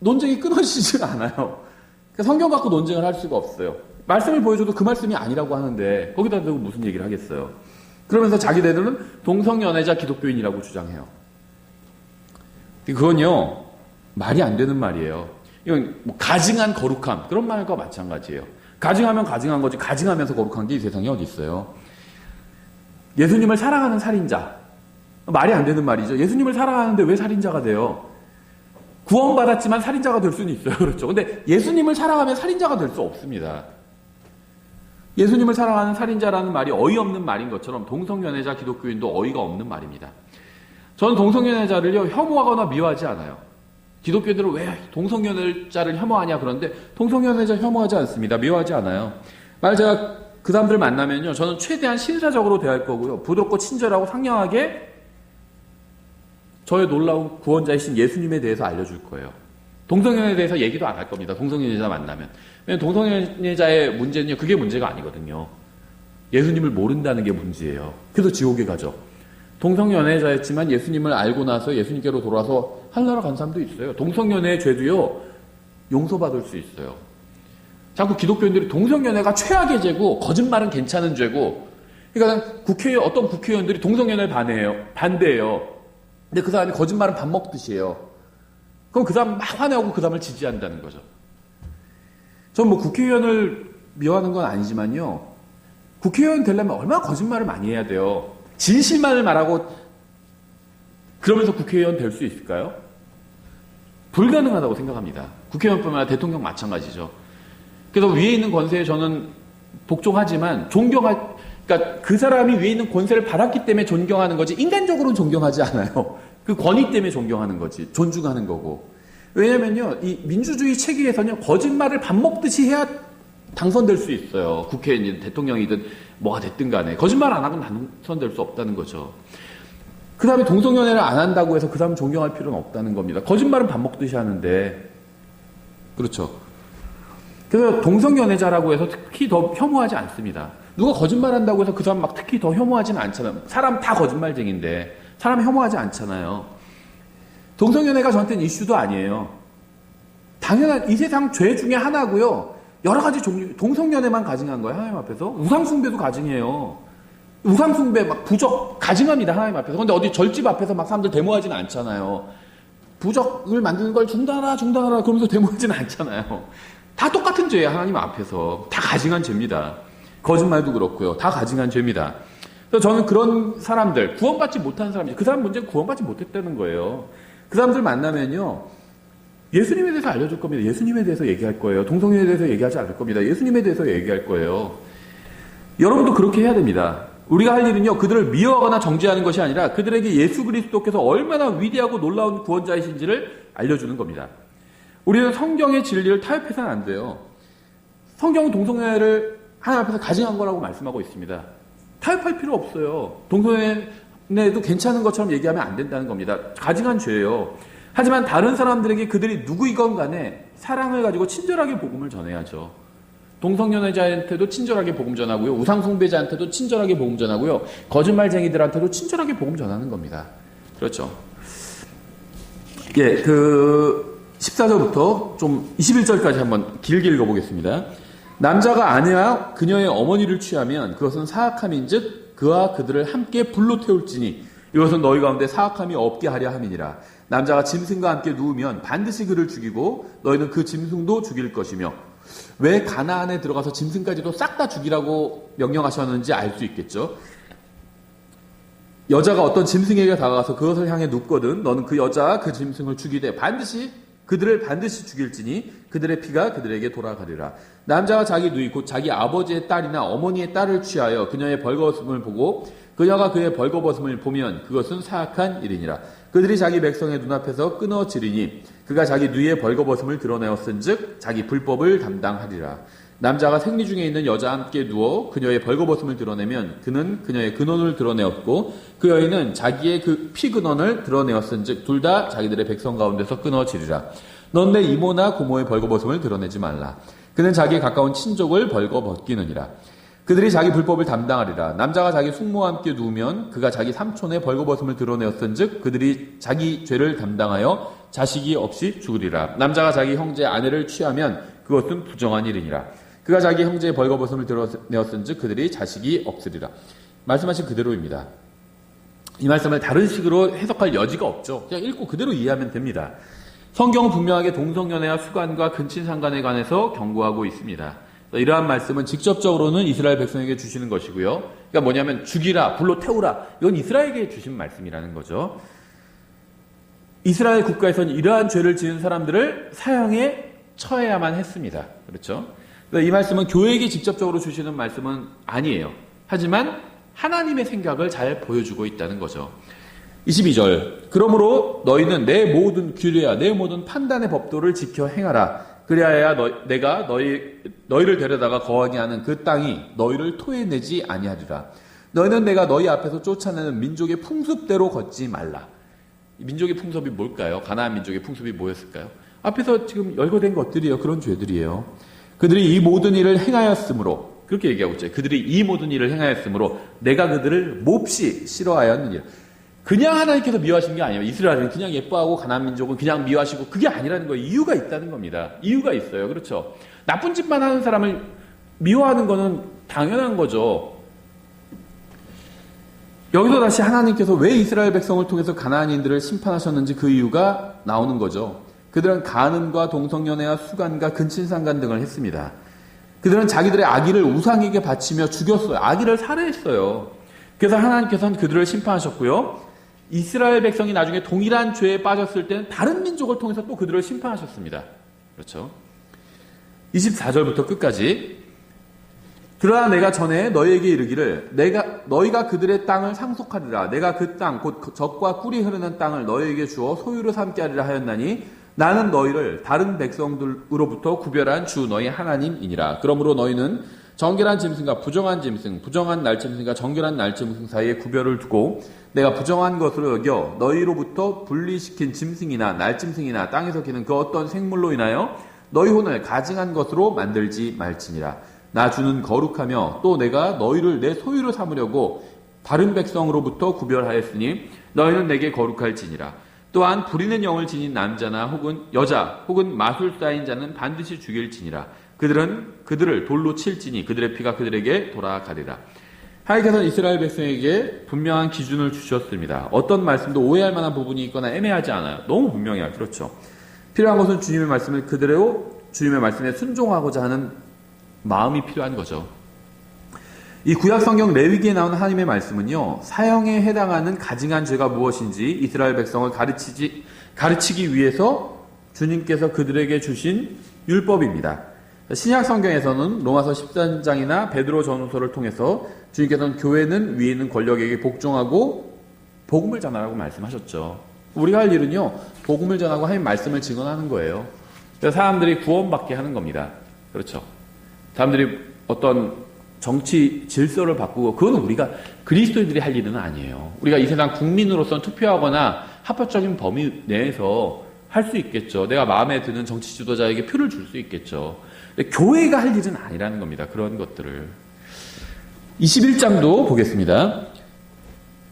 A: 논쟁이 끊어지질 않아요. 성경 갖고 논쟁을 할 수가 없어요. 말씀을 보여줘도 그 말씀이 아니라고 하는데 거기다 대고 무슨 얘기를 하겠어요. 그러면서 자기네들은 동성연애자 기독교인이라고 주장해요. 그건요, 말이 안 되는 말이에요. 이건 뭐 가증한 거룩함, 그런 말과 마찬가지예요. 가증하면 가증한 거지, 가증하면서 거룩한 게 이 세상에 어디 있어요. 예수님을 사랑하는 살인자, 말이 안 되는 말이죠. 예수님을 사랑하는데 왜 살인자가 돼요? 구원받았지만 살인자가 될 수는 있어요. 그렇죠. 근데 예수님을 사랑하면 살인자가 될 수 없습니다. 예수님을 사랑하는 살인자라는 말이 어이없는 말인 것처럼 동성연애자 기독교인도 어이가 없는 말입니다. 저는 동성연애자를요, 혐오하거나 미워하지 않아요. 기독교들은 왜 동성연애자를 혐오하냐 그런데 동성연애자 혐오하지 않습니다. 미워하지 않아요. 만약 제가 그 사람들 만나면요, 저는 최대한 신사적으로 대할 거고요. 부드럽고 친절하고 상냥하게 저의 놀라운 구원자이신 예수님에 대해서 알려줄 거예요. 동성연애에 대해서 얘기도 안 할 겁니다. 동성연애자 만나면. 왜냐면 동성연애자의 문제는요, 그게 문제가 아니거든요. 예수님을 모른다는 게 문제예요. 그래서 지옥에 가죠. 동성연애자였지만 예수님을 알고 나서 예수님께로 돌아서 하늘나라 간 사람도 있어요. 동성연애의 죄도요, 용서받을 수 있어요. 자꾸 기독교인들이 동성연애가 최악의 죄고 거짓말은 괜찮은 죄고, 그러니까 어떤 국회의원들이 동성연애를 반대해요. 근데 그 사람이 거짓말은 밥 먹듯이 해요. 그럼 그 사람 막 화내고 그 사람을 지지한다는 거죠. 전 뭐 국회의원을 미워하는 건 아니지만요, 국회의원 되려면 얼마나 거짓말을 많이 해야 돼요. 진실만을 말하고 그러면서 국회의원 될 수 있을까요? 불가능하다고 생각합니다. 국회의원뿐만 아니라 대통령 마찬가지죠. 그래서 위에 있는 권세에 저는 복종하지만 그러니까 그 사람이 위에 있는 권세를 받았기 때문에 존경하는 거지 인간적으로는 존경하지 않아요. 그 권위 때문에 존경하는 거지, 존중하는 거고. 왜냐면요, 이 민주주의 체계에서는요, 거짓말을 밥 먹듯이 해야 당선될 수 있어요. 국회의원이든 대통령이든 뭐가 됐든 간에 거짓말 안 하고는 당선될 수 없다는 거죠. 그 다음에 동성연애를 안 한다고 해서 그 사람 존경할 필요는 없다는 겁니다. 거짓말은 밥 먹듯이 하는데. 그렇죠. 그래서 동성연애자라고 해서 특히 더 혐오하지 않습니다. 누가 거짓말한다고 해서 그 사람 막 특히 더 혐오하지는 않잖아요. 사람 다 거짓말쟁인데 사람 혐오하지 않잖아요. 동성연애가 저한테는 이슈도 아니에요. 당연한 이 세상 죄 중에 하나고요. 여러 가지 종류, 동성연애만 가증한 거예요, 하나님 앞에서. 우상숭배도 가증해요. 우상숭배, 막 부적 가증합니다, 하나님 앞에서. 근데 어디 절집 앞에서 막 사람들 데모하지는 않잖아요. 부적을 만드는 걸 중단하라 그러면서 데모하지는 않잖아요. 다 똑같은 죄예요, 하나님 앞에서. 다 가증한 죄입니다. 거짓말도 그렇고요. 다 가증한 죄입니다. 그래서 저는 그런 사람들, 구원받지 못한 사람들, 그 사람 문제는 구원받지 못했다는 거예요. 그 사람들 만나면요, 예수님에 대해서 알려줄 겁니다. 예수님에 대해서 얘기할 거예요. 동성애에 대해서 얘기하지 않을 겁니다. 예수님에 대해서 얘기할 거예요. 여러분도 그렇게 해야 됩니다. 우리가 할 일은요, 그들을 미워하거나 정죄하는 것이 아니라 그들에게 예수 그리스도께서 얼마나 위대하고 놀라운 구원자이신지를 알려주는 겁니다. 우리는 성경의 진리를 타협해서는 안 돼요. 성경은 동성애를 하나님 앞에서 가증한 거라고 말씀하고 있습니다. 타협할 필요 없어요. 동성애도 괜찮은 것처럼 얘기하면 안 된다는 겁니다. 가증한 죄예요. 하지만 다른 사람들에게 그들이 누구이건 간에 사랑을 가지고 친절하게 복음을 전해야죠. 동성연애자한테도 친절하게 복음 전하고요. 우상숭배자한테도 친절하게 복음 전하고요. 거짓말쟁이들한테도 친절하게 복음 전하는 겁니다. 그렇죠. 예, 14절부터 좀 21절까지 한번 길게 읽어보겠습니다. 남자가 아내와 그녀의 어머니를 취하면 그것은 사악함인즉 그와 그들을 함께 불로 태울지니 이것은 너희 가운데 사악함이 없게 하려 함이니라. 남자가 짐승과 함께 누우면 반드시 그를 죽이고 너희는 그 짐승도 죽일 것이며. 왜 가나안에 들어가서 짐승까지도 싹 다 죽이라고 명령하셨는지 알 수 있겠죠. 여자가 어떤 짐승에게 다가가서 그것을 향해 눕거든 너는 그 여자와 그 짐승을 죽이되 그들을 반드시 죽일지니 그들의 피가 그들에게 돌아가리라. 남자가 자기 누이 곧 자기 아버지의 딸이나 어머니의 딸을 취하여 그녀의 벌거벗음을 보고 그녀가 그의 벌거벗음을 보면 그것은 사악한 일이니라. 그들이 자기 백성의 눈앞에서 끊어지리니 그가 자기 누이의 벌거벗음을 드러내었은즉 자기 불법을 담당하리라. 남자가 생리 중에 있는 여자와 함께 누워 그녀의 벌거벗음을 드러내면 그는 그녀의 근원을 드러내었고 그 여인은 자기의 그 피근원을 드러내었은즉 둘 다 자기들의 백성 가운데서 끊어지리라. 넌 내 이모나 고모의 벌거벗음을 드러내지 말라. 그는 자기의 가까운 친족을 벌거벗기느니라. 그들이 자기 불법을 담당하리라. 남자가 자기 숙모와 함께 누우면 그가 자기 삼촌의 벌거벗음을 드러내었은즉 그들이 자기 죄를 담당하여 자식이 없이 죽으리라. 남자가 자기 형제의 아내를 취하면 그것은 부정한 일이니라. 그가 자기 형제의 벌거벗음을 드러내었은즉 그들이 자식이 없으리라. 말씀하신 그대로입니다. 이 말씀을 다른 식으로 해석할 여지가 없죠. 그냥 읽고 그대로 이해하면 됩니다. 성경은 분명하게 동성연애와 수간과 근친상간에 관해서 경고하고 있습니다. 이러한 말씀은 직접적으로는 이스라엘 백성에게 주시는 것이고요. 그러니까 뭐냐면 죽이라, 불로 태우라. 이건 이스라엘에게 주신 말씀이라는 거죠. 이스라엘 국가에서는 이러한 죄를 지은 사람들을 사형에 처해야만 했습니다. 그렇죠? 이 말씀은 교회에게 직접적으로 주시는 말씀은 아니에요. 하지만 하나님의 생각을 잘 보여주고 있다는 거죠. 22절. 그러므로 너희는 내 모든 규례와 내 모든 판단의 법도를 지켜 행하라. 그리하여 내가 너희를 데려다가 거하게 하는 그 땅이 너희를 토해내지 아니하리라. 너희는 내가 너희 앞에서 쫓아내는 민족의 풍습대로 걷지 말라. 이 민족의 풍습이 뭘까요? 가나안 민족의 풍습이 뭐였을까요? 앞에서 지금 열거된 것들이에요. 그런 죄들이에요. 그들이 이 모든 일을 행하였으므로, 그렇게 얘기하고 있죠. 그들이 이 모든 일을 행하였으므로 내가 그들을 몹시 싫어하였느니라. 그냥 하나님께서 미워하신 게 아니에요. 이스라엘은 그냥 예뻐하고 가나안 민족은 그냥 미워하시고, 그게 아니라는 거예요. 이유가 있다는 겁니다. 이유가 있어요. 그렇죠? 나쁜 짓만 하는 사람을 미워하는 거는 당연한 거죠. 여기서 다시 하나님께서 왜 이스라엘 백성을 통해서 가나안인들을 심판하셨는지 그 이유가 나오는 거죠. 그들은 간음과 동성연애와 수간과 근친상간 등을 했습니다. 그들은 자기들의 아기를 우상에게 바치며 죽였어요. 아기를 살해했어요. 그래서 하나님께서는 그들을 심판하셨고요. 이스라엘 백성이 나중에 동일한 죄에 빠졌을 때는 다른 민족을 통해서 또 그들을 심판하셨습니다. 그렇죠? 24절부터 끝까지. 그러나 내가 전에 너희에게 이르기를 너희가 그들의 땅을 상속하리라. 내가 그 땅 곧 젖과 꿀이 흐르는 땅을 너희에게 주어 소유로 삼게 하리라 하였나니 나는 너희를 다른 백성들로부터 구별한 주 너희 하나님이니라. 그러므로 너희는 정결한 짐승과 부정한 짐승, 부정한 날짐승과 정결한 날짐승 사이에 구별을 두고 내가 부정한 것으로 여겨 너희로부터 분리시킨 짐승이나 날짐승이나 땅에서 기는 그 어떤 생물로 인하여 너희 혼을 가증한 것으로 만들지 말지니라. 나 주는 거룩하며 또 내가 너희를 내 소유로 삼으려고 다른 백성으로부터 구별하였으니 너희는 내게 거룩할지니라. 또한 부리는 영을 지닌 남자나 혹은 여자 혹은 마술사인 자는 반드시 죽일지니라. 그들을 돌로 칠지니 그들의 피가 그들에게 돌아가리라. 하나님께서는 이스라엘 백성에게 분명한 기준을 주셨습니다. 어떤 말씀도 오해할 만한 부분이 있거나 애매하지 않아요. 너무 분명해요. 그렇죠. 필요한 것은 주님의 말씀을 그대로 주님의 말씀에 순종하고자 하는 마음이 필요한 거죠. 이 구약 성경 레위기에 나오는 하나님의 말씀은요, 사형에 해당하는 가증한 죄가 무엇인지 이스라엘 백성을 가르치기 위해서 주님께서 그들에게 주신 율법입니다. 신약 성경에서는 로마서 13장이나 베드로 전후서를 통해서 주님께서는 교회는 위에 있는 권력에게 복종하고 복음을 전하라고 말씀하셨죠. 우리가 할 일은요, 복음을 전하고 하나님 말씀을 증언하는 거예요. 그래서 사람들이 구원받게 하는 겁니다. 그렇죠. 사람들이 어떤 정치 질서를 바꾸고, 그거는 우리가 그리스도인들이 할 일은 아니에요. 우리가 이 세상 국민으로서는 투표하거나 합법적인 범위 내에서 할 수 있겠죠. 내가 마음에 드는 정치 지도자에게 표를 줄 수 있겠죠. 근데 교회가 할 일은 아니라는 겁니다. 그런 것들을. 21장도 보겠습니다.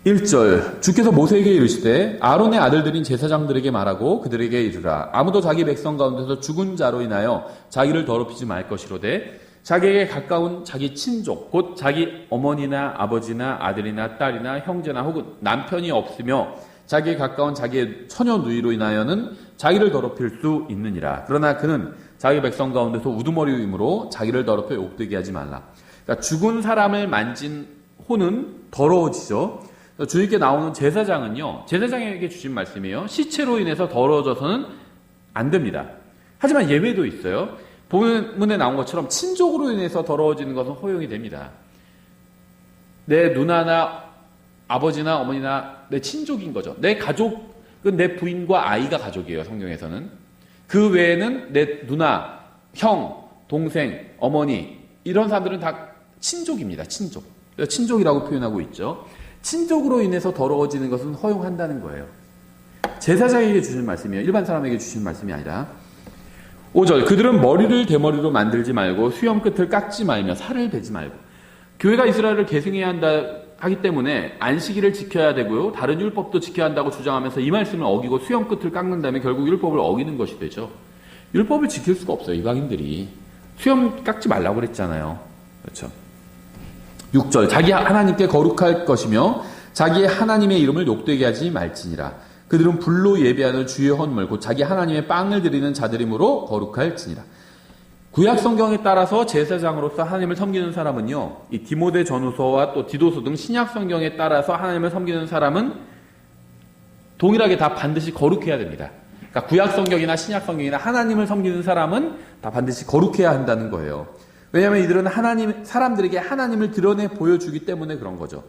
A: 1절 주께서 모세에게 이르시되 아론의 아들들인 제사장들에게 말하고 그들에게 이르라. 아무도 자기 백성 가운데서 죽은 자로 인하여 자기를 더럽히지 말 것이로되 자기에게 가까운 자기 친족 곧 자기 어머니나 아버지나 아들이나 딸이나 형제나 혹은 남편이 없으며 자기에 가까운 자기의 처녀 누이로 인하여는 자기를 더럽힐 수 있느니라. 그러나 그는 자기 백성 가운데서 우두머리이므로 자기를 더럽혀 욕되게 하지 말라. 그러니까 죽은 사람을 만진 혼은 더러워지죠. 주님께 나오는 제사장은요, 제사장에게 주신 말씀이에요. 시체로 인해서 더러워져서는 안 됩니다. 하지만 예외도 있어요. 본문에 나온 것처럼 친족으로 인해서 더러워지는 것은 허용이 됩니다. 내 누나나 아버지나 어머니나 내 친족인 거죠. 내 가족은 내 부인과 아이가 가족이에요. 성경에서는. 그 외에는 내 누나, 형, 동생, 어머니 이런 사람들은 다 친족입니다. 친족. 친족이라고 표현하고 있죠. 친족으로 인해서 더러워지는 것은 허용한다는 거예요. 제사장에게 주신 말씀이에요. 일반 사람에게 주신 말씀이 아니라. 5절 그들은 머리를 대머리로 만들지 말고 수염 끝을 깎지 말며 살을 베지 말고. 교회가 이스라엘을 계승해야 하기 때문에 안식일을 지켜야 되고요. 다른 율법도 지켜야 한다고 주장하면서 이 말씀을 어기고 수염 끝을 깎는다면 결국 율법을 어기는 것이 되죠. 율법을 지킬 수가 없어요. 이방인들이. 수염 깎지 말라고 그랬잖아요. 그렇죠. 6절 자기 하나님께 거룩할 것이며 자기의 하나님의 이름을 욕되게 하지 말지니라. 그들은 불로 예배하는 주의 헌물 곧 자기 하나님의 빵을 드리는 자들이므로 거룩할지니라. 구약 성경에 따라서 제사장으로서 하나님을 섬기는 사람은요, 이 디모데 전후서와 또 디도서 등 신약 성경에 따라서 하나님을 섬기는 사람은 동일하게 다 반드시 거룩해야 됩니다. 그러니까 구약 성경이나 신약 성경이나 하나님을 섬기는 사람은 다 반드시 거룩해야 한다는 거예요. 왜냐하면 이들은 사람들에게 하나님을 드러내 보여주기 때문에 그런 거죠.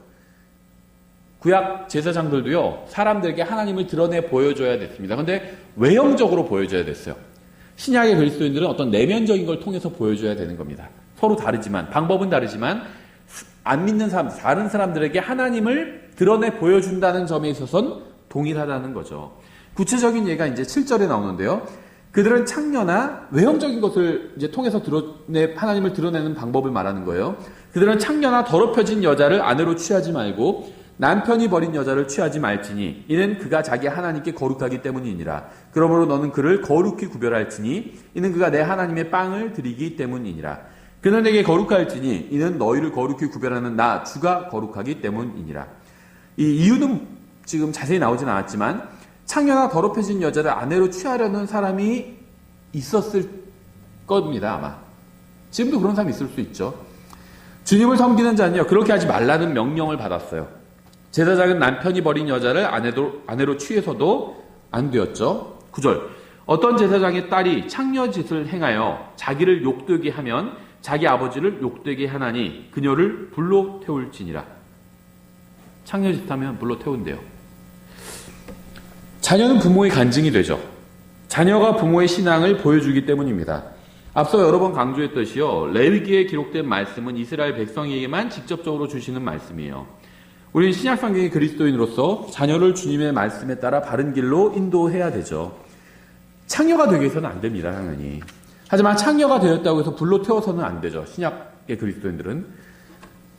A: 구약 제사장들도요, 사람들에게 하나님을 드러내 보여줘야 됐습니다. 근데 외형적으로 보여줘야 됐어요. 신약의 그리스도인들은 어떤 내면적인 걸 통해서 보여줘야 되는 겁니다. 서로 다르지만, 방법은 다르지만, 안 믿는 사람, 다른 사람들에게 하나님을 드러내 보여준다는 점에 있어서는 동일하다는 거죠. 구체적인 예가 이제 7절에 나오는데요. 그들은 창녀나 외형적인 것을 이제 통해서 하나님을 드러내는 방법을 말하는 거예요. 그들은 창녀나 더럽혀진 여자를 아내로 취하지 말고 남편이 버린 여자를 취하지 말지니 이는 그가 자기 하나님께 거룩하기 때문이니라. 그러므로 너는 그를 거룩히 구별할지니 이는 그가 내 하나님의 빵을 드리기 때문이니라. 그는 내게 거룩할지니 이는 너희를 거룩히 구별하는 나 주가 거룩하기 때문이니라. 이 이유는 지금 자세히 나오진 않았지만 창녀나 더럽혀진 여자를 아내로 취하려는 사람이 있었을 겁니다. 아마 지금도 그런 사람이 있을 수 있죠. 주님을 섬기는 자는요, 그렇게 하지 말라는 명령을 받았어요. 제사장은 남편이 버린 여자를 아내로 취해서도 안 되었죠. 9절. 어떤 제사장의 딸이 창녀짓을 행하여 자기를 욕되게 하면 자기 아버지를 욕되게 하나니 그녀를 불로 태울지니라. 창녀짓 하면 불로 태운대요. 자녀는 부모의 간증이 되죠. 자녀가 부모의 신앙을 보여주기 때문입니다. 앞서 여러 번 강조했듯이요, 레위기에 기록된 말씀은 이스라엘 백성에게만 직접적으로 주시는 말씀이에요. 우리는 신약 성경의 그리스도인으로서 자녀를 주님의 말씀에 따라 바른 길로 인도해야 되죠. 창녀가 되기 위해서는 안 됩니다, 당연히. 하지만 창녀가 되었다고 해서 불로 태워서는 안 되죠. 신약의 그리스도인들은.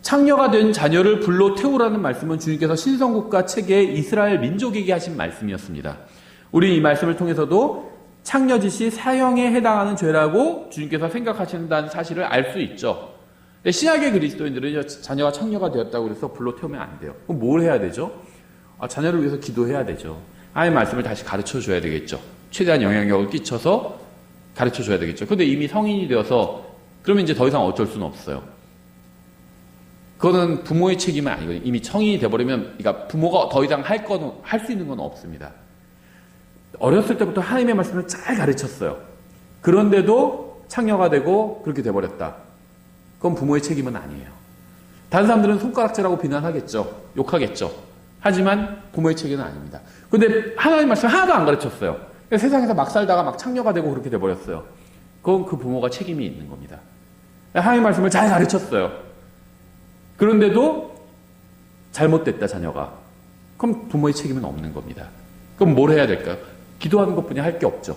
A: 창녀가 된 자녀를 불로 태우라는 말씀은 주님께서 신성국가 체계에 이스라엘 민족에게 하신 말씀이었습니다. 우리 이 말씀을 통해서도 창녀짓이 사형에 해당하는 죄라고 주님께서 생각하신다는 사실을 알 수 있죠. 신약의 그리스도인들은 자녀가 창녀가 되었다고 해서 불로 태우면 안 돼요. 그럼 뭘 해야 되죠? 자녀를 위해서 기도해야 되죠. 하나님의 말씀을 다시 가르쳐 줘야 되겠죠. 최대한 영향력을 끼쳐서 가르쳐 줘야 되겠죠. 근데 이미 성인이 되어서 그러면 이제 더 이상 어쩔 수는 없어요. 그거는 부모의 책임은 아니거든요. 이미 성인이 돼버리면, 그러니까 부모가 더 이상 할 수 있는 건 없습니다. 어렸을 때부터 하나님의 말씀을 잘 가르쳤어요. 그런데도 창녀가 되고 그렇게 돼버렸다. 그건 부모의 책임은 아니에요. 다른 사람들은 손가락질하고 비난하겠죠. 욕하겠죠. 하지만 부모의 책임은 아닙니다. 근데 하나님 말씀 하나도 안 가르쳤어요. 세상에서 막 살다가 막 창녀가 되고 그렇게 돼버렸어요. 그건 그 부모가 책임이 있는 겁니다. 하나님 말씀을 잘 가르쳤어요. 그런데도 잘못됐다, 자녀가. 그럼 부모의 책임은 없는 겁니다. 그럼 뭘 해야 될까요? 기도하는 것뿐이 할 게 없죠.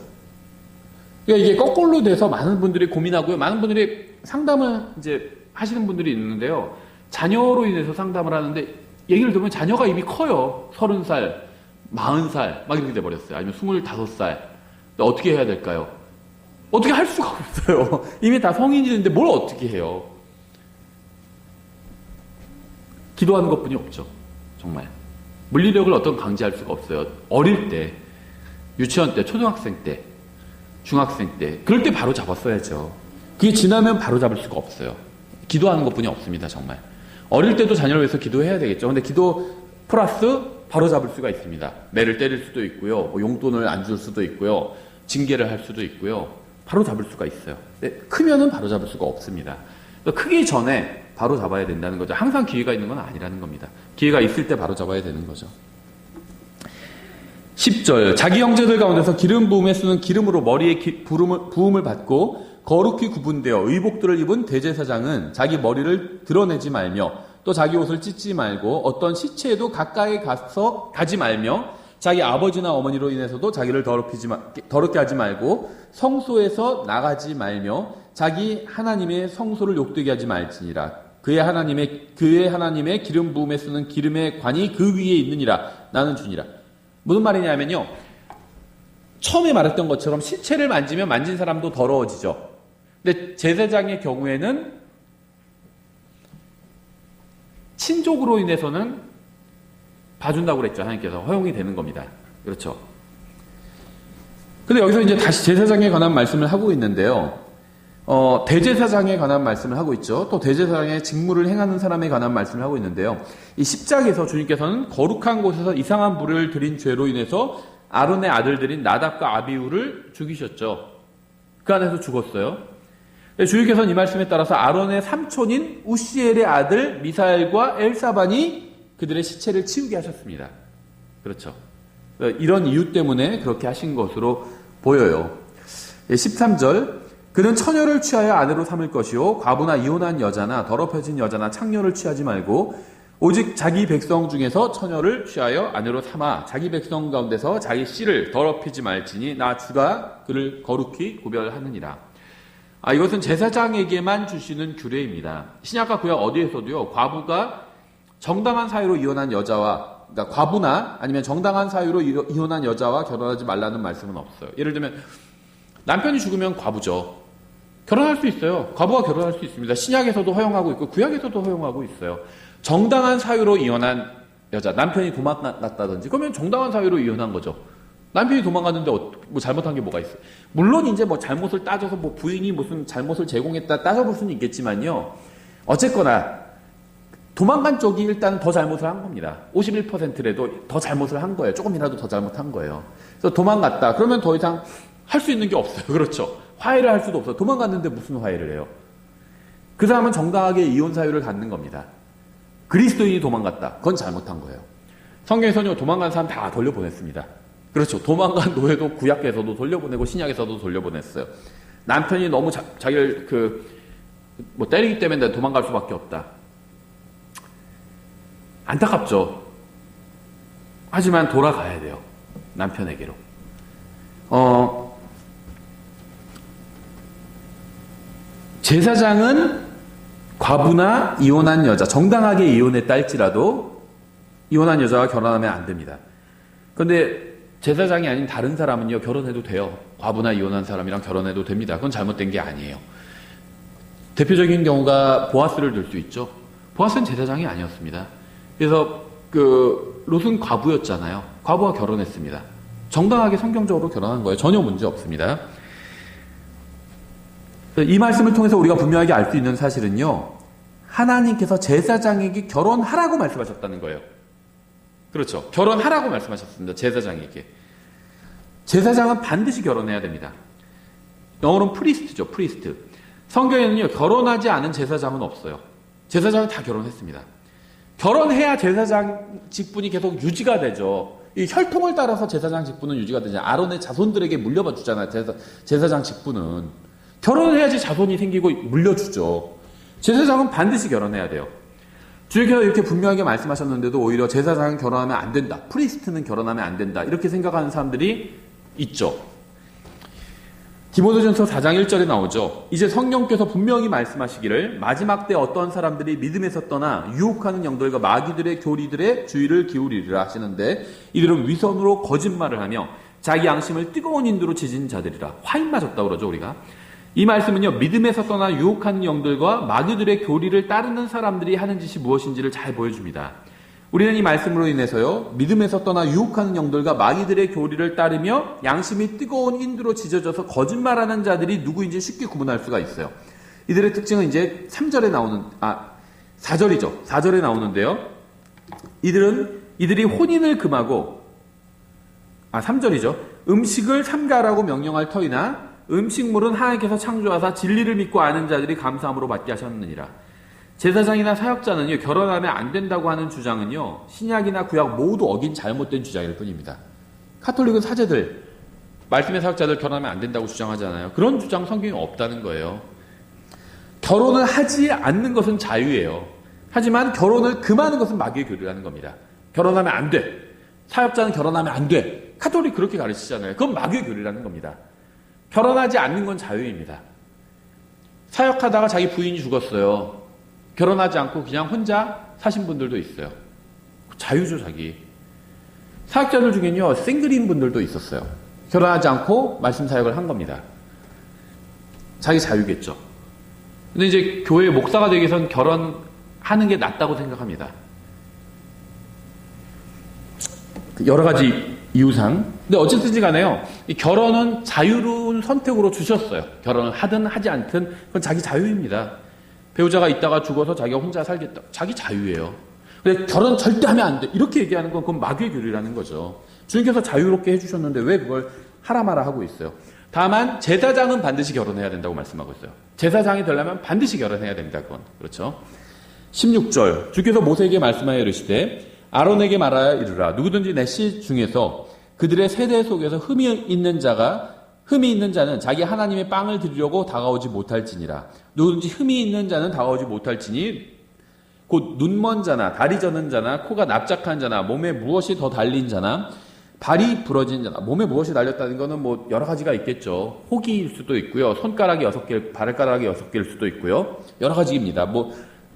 A: 그러니까 이게 거꾸로 돼서 많은 분들이 고민하고요. 많은 분들이 상담을 이제 하시는 분들이 있는데요. 자녀로 인해서 상담을 하는데 얘기를 들으면 자녀가 이미 커요. 30살, 40살 막 이렇게 돼버렸어요. 아니면 25살. 어떻게 해야 될까요? 어떻게 할 수가 없어요. 이미 다 성인이 됐는데 뭘 어떻게 해요? 기도하는 것뿐이 없죠. 정말. 물리력을 어떤 강제할 수가 없어요. 어릴 때, 유치원 때, 초등학생 때, 중학생 때, 그럴 때 바로 잡았어야죠. 그게 지나면 바로 잡을 수가 없어요. 기도하는 것뿐이 없습니다, 정말. 어릴 때도 자녀를 위해서 기도해야 되겠죠. 근데 기도 플러스 바로 잡을 수가 있습니다. 매를 때릴 수도 있고요. 용돈을 안 줄 수도 있고요. 징계를 할 수도 있고요. 바로 잡을 수가 있어요. 근데 크면은 바로 잡을 수가 없습니다. 크기 전에 바로 잡아야 된다는 거죠. 항상 기회가 있는 건 아니라는 겁니다. 기회가 있을 때 바로 잡아야 되는 거죠. 10절. 자기 형제들 가운데서 기름 부음에 쓰는 기름으로 머리에 부음을 받고 거룩히 구분되어 의복들을 입은 대제사장은 자기 머리를 드러내지 말며 또 자기 옷을 찢지 말고 어떤 시체에도 가까이 가지 말며 자기 아버지나 어머니로 인해서도 자기를 더럽게 하지 말고 성소에서 나가지 말며 자기 하나님의 성소를 욕되게 하지 말지니라. 그의 하나님의 기름 부음에 쓰는 기름의 관이 그 위에 있느니라. 나는 주니라. 무슨 말이냐면요. 처음에 말했던 것처럼 시체를 만지면 만진 사람도 더러워지죠. 근데 제사장의 경우에는 친족으로 인해서는 봐준다고 그랬죠. 하나님께서 허용이 되는 겁니다. 그렇죠. 근데 여기서 이제 다시 제사장에 관한 말씀을 하고 있는데요. 대제사장에 관한 말씀을 하고 있죠. 또 대제사장의 직무를 행하는 사람에 관한 말씀을 하고 있는데요. 이 10장에서 주님께서는 거룩한 곳에서 이상한 불을 들인 죄로 인해서 아론의 아들들인 나답과 아비후를 죽이셨죠. 그 안에서 죽었어요. 주님께서는 이 말씀에 따라서 아론의 삼촌인 우시엘의 아들 미사엘과 엘사반이 그들의 시체를 치우게 하셨습니다. 그렇죠. 이런 이유 때문에 그렇게 하신 것으로 보여요. 13절, 그는 처녀를 취하여 아내로 삼을 것이요 과부나 이혼한 여자나 더럽혀진 여자나 창녀를 취하지 말고 오직 자기 백성 중에서 처녀를 취하여 아내로 삼아 자기 백성 가운데서 자기 씨를 더럽히지 말지니 나 주가 그를 거룩히 구별하느니라. 이것은 제사장에게만 주시는 규례입니다. 신약과 구약 어디에서도요, 과부가 정당한 사유로 이혼한 여자와, 그러니까 과부나 아니면 정당한 사유로 이혼한 여자와 결혼하지 말라는 말씀은 없어요. 예를 들면 남편이 죽으면 과부죠. 결혼할 수 있어요. 과부가 결혼할 수 있습니다. 신약에서도 허용하고 있고 구약에서도 허용하고 있어요. 정당한 사유로 이혼한 여자, 남편이 도망갔다든지 그러면 정당한 사유로 이혼한 거죠. 남편이 도망갔는데 뭐 잘못한 게 뭐가 있어요? 물론 이제 뭐 잘못을 따져서 뭐 부인이 무슨 잘못을 제공했다 따져볼 수는 있겠지만요. 어쨌거나 도망간 쪽이 일단 더 잘못을 한 겁니다. 51%라도 더 잘못을 한 거예요. 조금이라도 더 잘못한 거예요. 그래서 도망갔다. 그러면 더 이상 할 수 있는 게 없어요. 그렇죠. 화해를 할 수도 없어요. 도망갔는데 무슨 화해를 해요? 그 사람은 정당하게 이혼 사유를 갖는 겁니다. 그리스도인이 도망갔다. 그건 잘못한 거예요. 성경에서는 도망간 사람 다 돌려보냈습니다. 그렇죠. 도망간 노예도 구약에서도 돌려보내고 신약에서도 돌려보냈어요. 남편이 너무 자기를 때리기 때문에 도망갈 수밖에 없다. 안타깝죠. 하지만 돌아가야 돼요. 남편에게로. 제사장은 과부나 이혼한 여자, 정당하게 이혼했다 할지라도 이혼한 여자와 결혼하면 안 됩니다. 그런데 제사장이 아닌 다른 사람은요, 결혼해도 돼요. 과부나 이혼한 사람이랑 결혼해도 됩니다. 그건 잘못된 게 아니에요. 대표적인 경우가 보아스를 들 수 있죠. 보아스는 제사장이 아니었습니다. 그래서 롯은 과부였잖아요. 과부와 결혼했습니다. 정당하게 성경적으로 결혼한 거예요. 전혀 문제 없습니다. 이 말씀을 통해서 우리가 분명하게 알 수 있는 사실은요, 하나님께서 제사장에게 결혼하라고 말씀하셨다는 거예요. 그렇죠. 결혼하라고 말씀하셨습니다. 제사장에게. 제사장은 반드시 결혼해야 됩니다. 영어로는 프리스트죠. 프리스트. 성경에는요, 결혼하지 않은 제사장은 없어요. 제사장은 다 결혼했습니다. 결혼해야 제사장 직분이 계속 유지가 되죠. 이 혈통을 따라서 제사장 직분은 유지가 되잖아요. 아론의 자손들에게 물려봐 주잖아요. 제사장 직분은. 결혼을 해야지 자손이 생기고 물려주죠. 제사장은 반드시 결혼해야 돼요. 주님께서 이렇게 분명하게 말씀하셨는데도 오히려 제사장은 결혼하면 안 된다. 프리스트는 결혼하면 안 된다. 이렇게 생각하는 사람들이 있죠. 디모데전서 4장 1절에 나오죠. 이제 성령께서 분명히 말씀하시기를 마지막 때 어떤 사람들이 믿음에서 떠나 유혹하는 영들과 마귀들의 교리들의 주의를 기울이리라 하시는데 이들은 위선으로 거짓말을 하며 자기 양심을 뜨거운 인두로 지진 자들이라. 화인 맞았다고 그러죠, 우리가. 이 말씀은요, 믿음에서 떠나 유혹하는 영들과 마귀들의 교리를 따르는 사람들이 하는 짓이 무엇인지를 잘 보여줍니다. 우리는 이 말씀으로 인해서요, 믿음에서 떠나 유혹하는 영들과 마귀들의 교리를 따르며 양심이 뜨거운 인두로 지져져서 거짓말하는 자들이 누구인지 쉽게 구분할 수가 있어요. 이들의 특징은 이제 4절이죠. 4절에 나오는데요. 이들이 혼인을 금하고, 3절이죠. 음식을 삼가라고 명령할 터이나 음식물은 하나님께서 창조하사 진리를 믿고 아는 자들이 감사함으로 받게 하셨느니라. 제사장이나 사역자는요, 결혼하면 안 된다고 하는 주장은요, 신약이나 구약 모두 어긴 잘못된 주장일 뿐입니다. 카톨릭은 사제들, 말씀의 사역자들 결혼하면 안 된다고 주장하잖아요. 그런 주장 성경에 없다는 거예요. 결혼을 하지 않는 것은 자유예요. 하지만 결혼을 금하는 것은 마귀의 교리라는 겁니다. 결혼하면 안 돼. 사역자는 결혼하면 안 돼. 카톨릭 그렇게 가르치잖아요. 그건 마귀의 교리라는 겁니다. 결혼하지 않는 건 자유입니다. 사역하다가 자기 부인이 죽었어요. 결혼하지 않고 그냥 혼자 사신 분들도 있어요. 자유죠, 자기. 사역자들 중에는요, 싱글인 분들도 있었어요. 결혼하지 않고 말씀 사역을 한 겁니다. 자기 자유겠죠. 근데 이제 교회 목사가 되기 위해서는 결혼하는 게 낫다고 생각합니다. 여러 가지 이유상. 근데 어쨌든지 간에요, 이 결혼은 자유로운 선택으로 주셨어요. 결혼을 하든 하지 않든 그건 자기 자유입니다. 배우자가 있다가 죽어서 자기가 혼자 살겠다. 자기 자유예요. 근데 결혼 절대 하면 안 돼. 이렇게 얘기하는 건 그건 마귀의 교리라는 거죠. 주님께서 자유롭게 해주셨는데 왜 그걸 하라 마라 하고 있어요. 다만 제사장은 반드시 결혼해야 된다고 말씀하고 있어요. 제사장이 되려면 반드시 결혼해야 됩니다. 그건. 그렇죠. 16절 주께서 모세에게 말씀하여 이르시되 아론에게 말하여 이르라. 누구든지 내 씨 중에서 그들의 세대 속에서 흠이 있는 자는 자기 하나님의 빵을 드리려고 다가오지 못할지니라. 누구든지 흠이 있는 자는 다가오지 못할지니 곧 눈먼 자나 다리 저는 자나 코가 납작한 자나 몸에 무엇이 더 달린 자나 발이 부러진 자나. 몸에 무엇이 달렸다는 거는 뭐 여러 가지가 있겠죠. 혹이일 수도 있고요. 손가락이 6개, 발가락이 6개일 수도 있고요. 여러 가지입니다. 뭐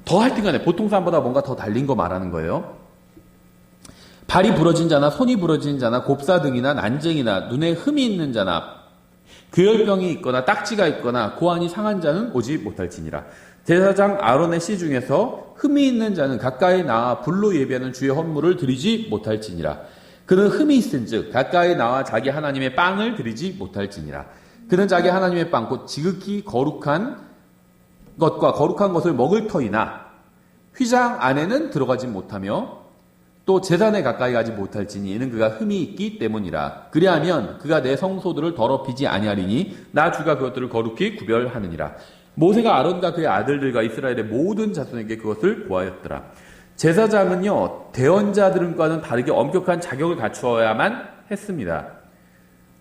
A: 더 할 땐간에 보통 사람보다 뭔가 더 달린 거 말하는 거예요. 발이 부러진 자나 손이 부러진 자나 곱사등이나 난쟁이나 눈에 흠이 있는 자나 그열병이 있거나 딱지가 있거나 고환이 상한 자는 오지 못할지니라. 제사장 아론의 씨 중에서 흠이 있는 자는 가까이 나와 불로 예배하는 주의 헌물을 드리지 못할지니라. 그는 흠이 있은즉 가까이 나와 자기 하나님의 빵을 드리지 못할지니라. 그는 자기 하나님의 빵 곧 지극히 거룩한 것과 거룩한 것을 먹을 터이나 휘장 안에는 들어가지 못하며 또 제단에 가까이 가지 못할지니 이는 그가 흠이 있기 때문이라. 그리하면 그가 내 성소들을 더럽히지 아니하리니 나 주가 그것들을 거룩히 구별하느니라. 모세가 아론과 그의 아들들과 이스라엘의 모든 자손에게 그것을 고하였더라. 제사장은요, 대언자들과는 다르게 엄격한 자격을 갖추어야만 했습니다.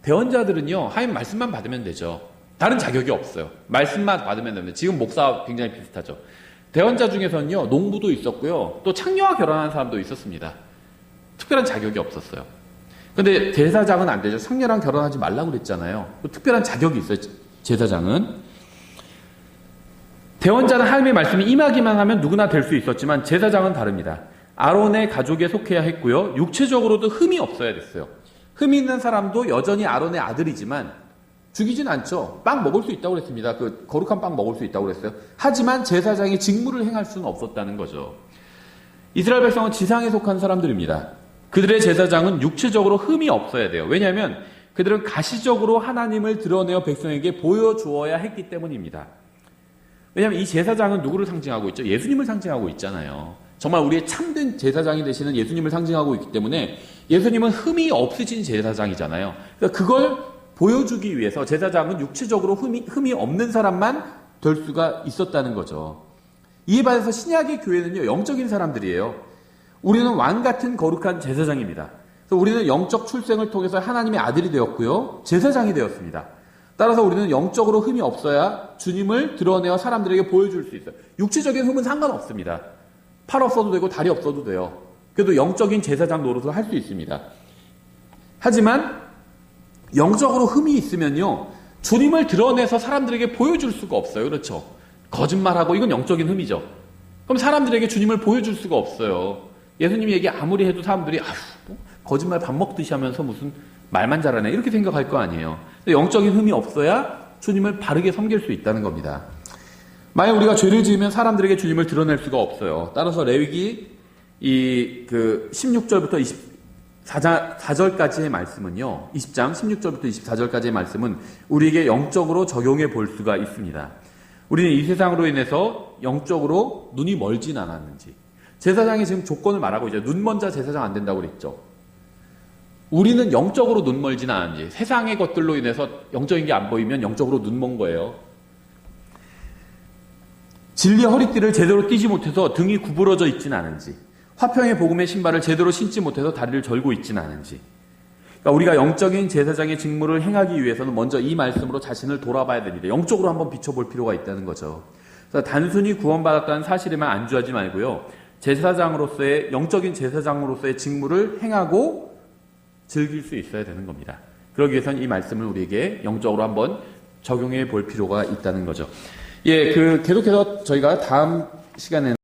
A: 대언자들은요, 하나님 말씀만 받으면 되죠. 다른 자격이 없어요. 말씀만 받으면 됩니다. 지금 목사와 굉장히 비슷하죠. 대언자 중에서는요, 농부도 있었고요, 또 창녀와 결혼한 사람도 있었습니다. 특별한 자격이 없었어요. 근데 제사장은 안 되죠. 창녀랑 결혼하지 말라고 그랬잖아요. 또 특별한 자격이 있어요, 제사장은. 대언자는 하나님의 말씀이 임하기만 하면 누구나 될 수 있었지만 제사장은 다릅니다. 아론의 가족에 속해야 했고요. 육체적으로도 흠이 없어야 됐어요. 흠이 있는 사람도 여전히 아론의 아들이지만 죽이진 않죠. 빵 먹을 수 있다고 그랬습니다. 그 거룩한 빵 먹을 수 있다고 그랬어요. 하지만 제사장이 직무를 행할 수는 없었다는 거죠. 이스라엘 백성은 지상에 속한 사람들입니다. 그들의 제사장은 육체적으로 흠이 없어야 돼요. 왜냐하면 그들은 가시적으로 하나님을 드러내어 백성에게 보여주어야 했기 때문입니다. 왜냐하면 이 제사장은 누구를 상징하고 있죠? 예수님을 상징하고 있잖아요. 정말 우리의 참된 제사장이 되시는 예수님을 상징하고 있기 때문에 예수님은 흠이 없으신 제사장이잖아요. 그러니까 그걸 보여주기 위해서 제사장은 육체적으로 흠이 없는 사람만 될 수가 있었다는 거죠. 이에 반해서 신약의 교회는요, 영적인 사람들이에요. 우리는 왕 같은 거룩한 제사장입니다. 그래서 우리는 영적 출생을 통해서 하나님의 아들이 되었고요, 제사장이 되었습니다. 따라서 우리는 영적으로 흠이 없어야 주님을 드러내어 사람들에게 보여줄 수 있어요. 육체적인 흠은 상관없습니다. 팔 없어도 되고 다리 없어도 돼요. 그래도 영적인 제사장 노릇을 할 수 있습니다. 하지만 영적으로 흠이 있으면요, 주님을 드러내서 사람들에게 보여줄 수가 없어요. 그렇죠? 거짓말하고 이건 영적인 흠이죠. 그럼 사람들에게 주님을 보여줄 수가 없어요. 예수님 얘기 아무리 해도 사람들이 뭐 거짓말 밥 먹듯이 하면서 무슨 말만 잘하네 이렇게 생각할 거 아니에요. 영적인 흠이 없어야 주님을 바르게 섬길 수 있다는 겁니다. 만약 우리가 죄를 지으면 사람들에게 주님을 드러낼 수가 없어요. 따라서 레위기 16절부터 24절까지의 말씀은요, 20장 16절부터 24절까지의 말씀은 우리에게 영적으로 적용해 볼 수가 있습니다. 우리는 이 세상으로 인해서 영적으로 눈이 멀진 않았는지, 제사장이 지금 조건을 말하고 있죠. 눈먼 자 제사장 안 된다고 그랬죠. 우리는 영적으로 눈 멀진 않은지, 세상의 것들로 인해서 영적인 게 안 보이면 영적으로 눈 먼 거예요. 진리의 허리띠를 제대로 띠지 못해서 등이 구부러져 있진 않은지, 화평의 복음의 신발을 제대로 신지 못해서 다리를 절고 있진 않은지. 그러니까 우리가 영적인 제사장의 직무를 행하기 위해서는 먼저 이 말씀으로 자신을 돌아봐야 됩니다. 영적으로 한번 비춰볼 필요가 있다는 거죠. 그래서 단순히 구원받았다는 사실에만 안주하지 말고요, 제사장으로서의, 영적인 제사장으로서의 직무를 행하고 즐길 수 있어야 되는 겁니다. 그러기 위해서는 이 말씀을 우리에게 영적으로 한번 적용해 볼 필요가 있다는 거죠. 계속해서 저희가 다음 시간에는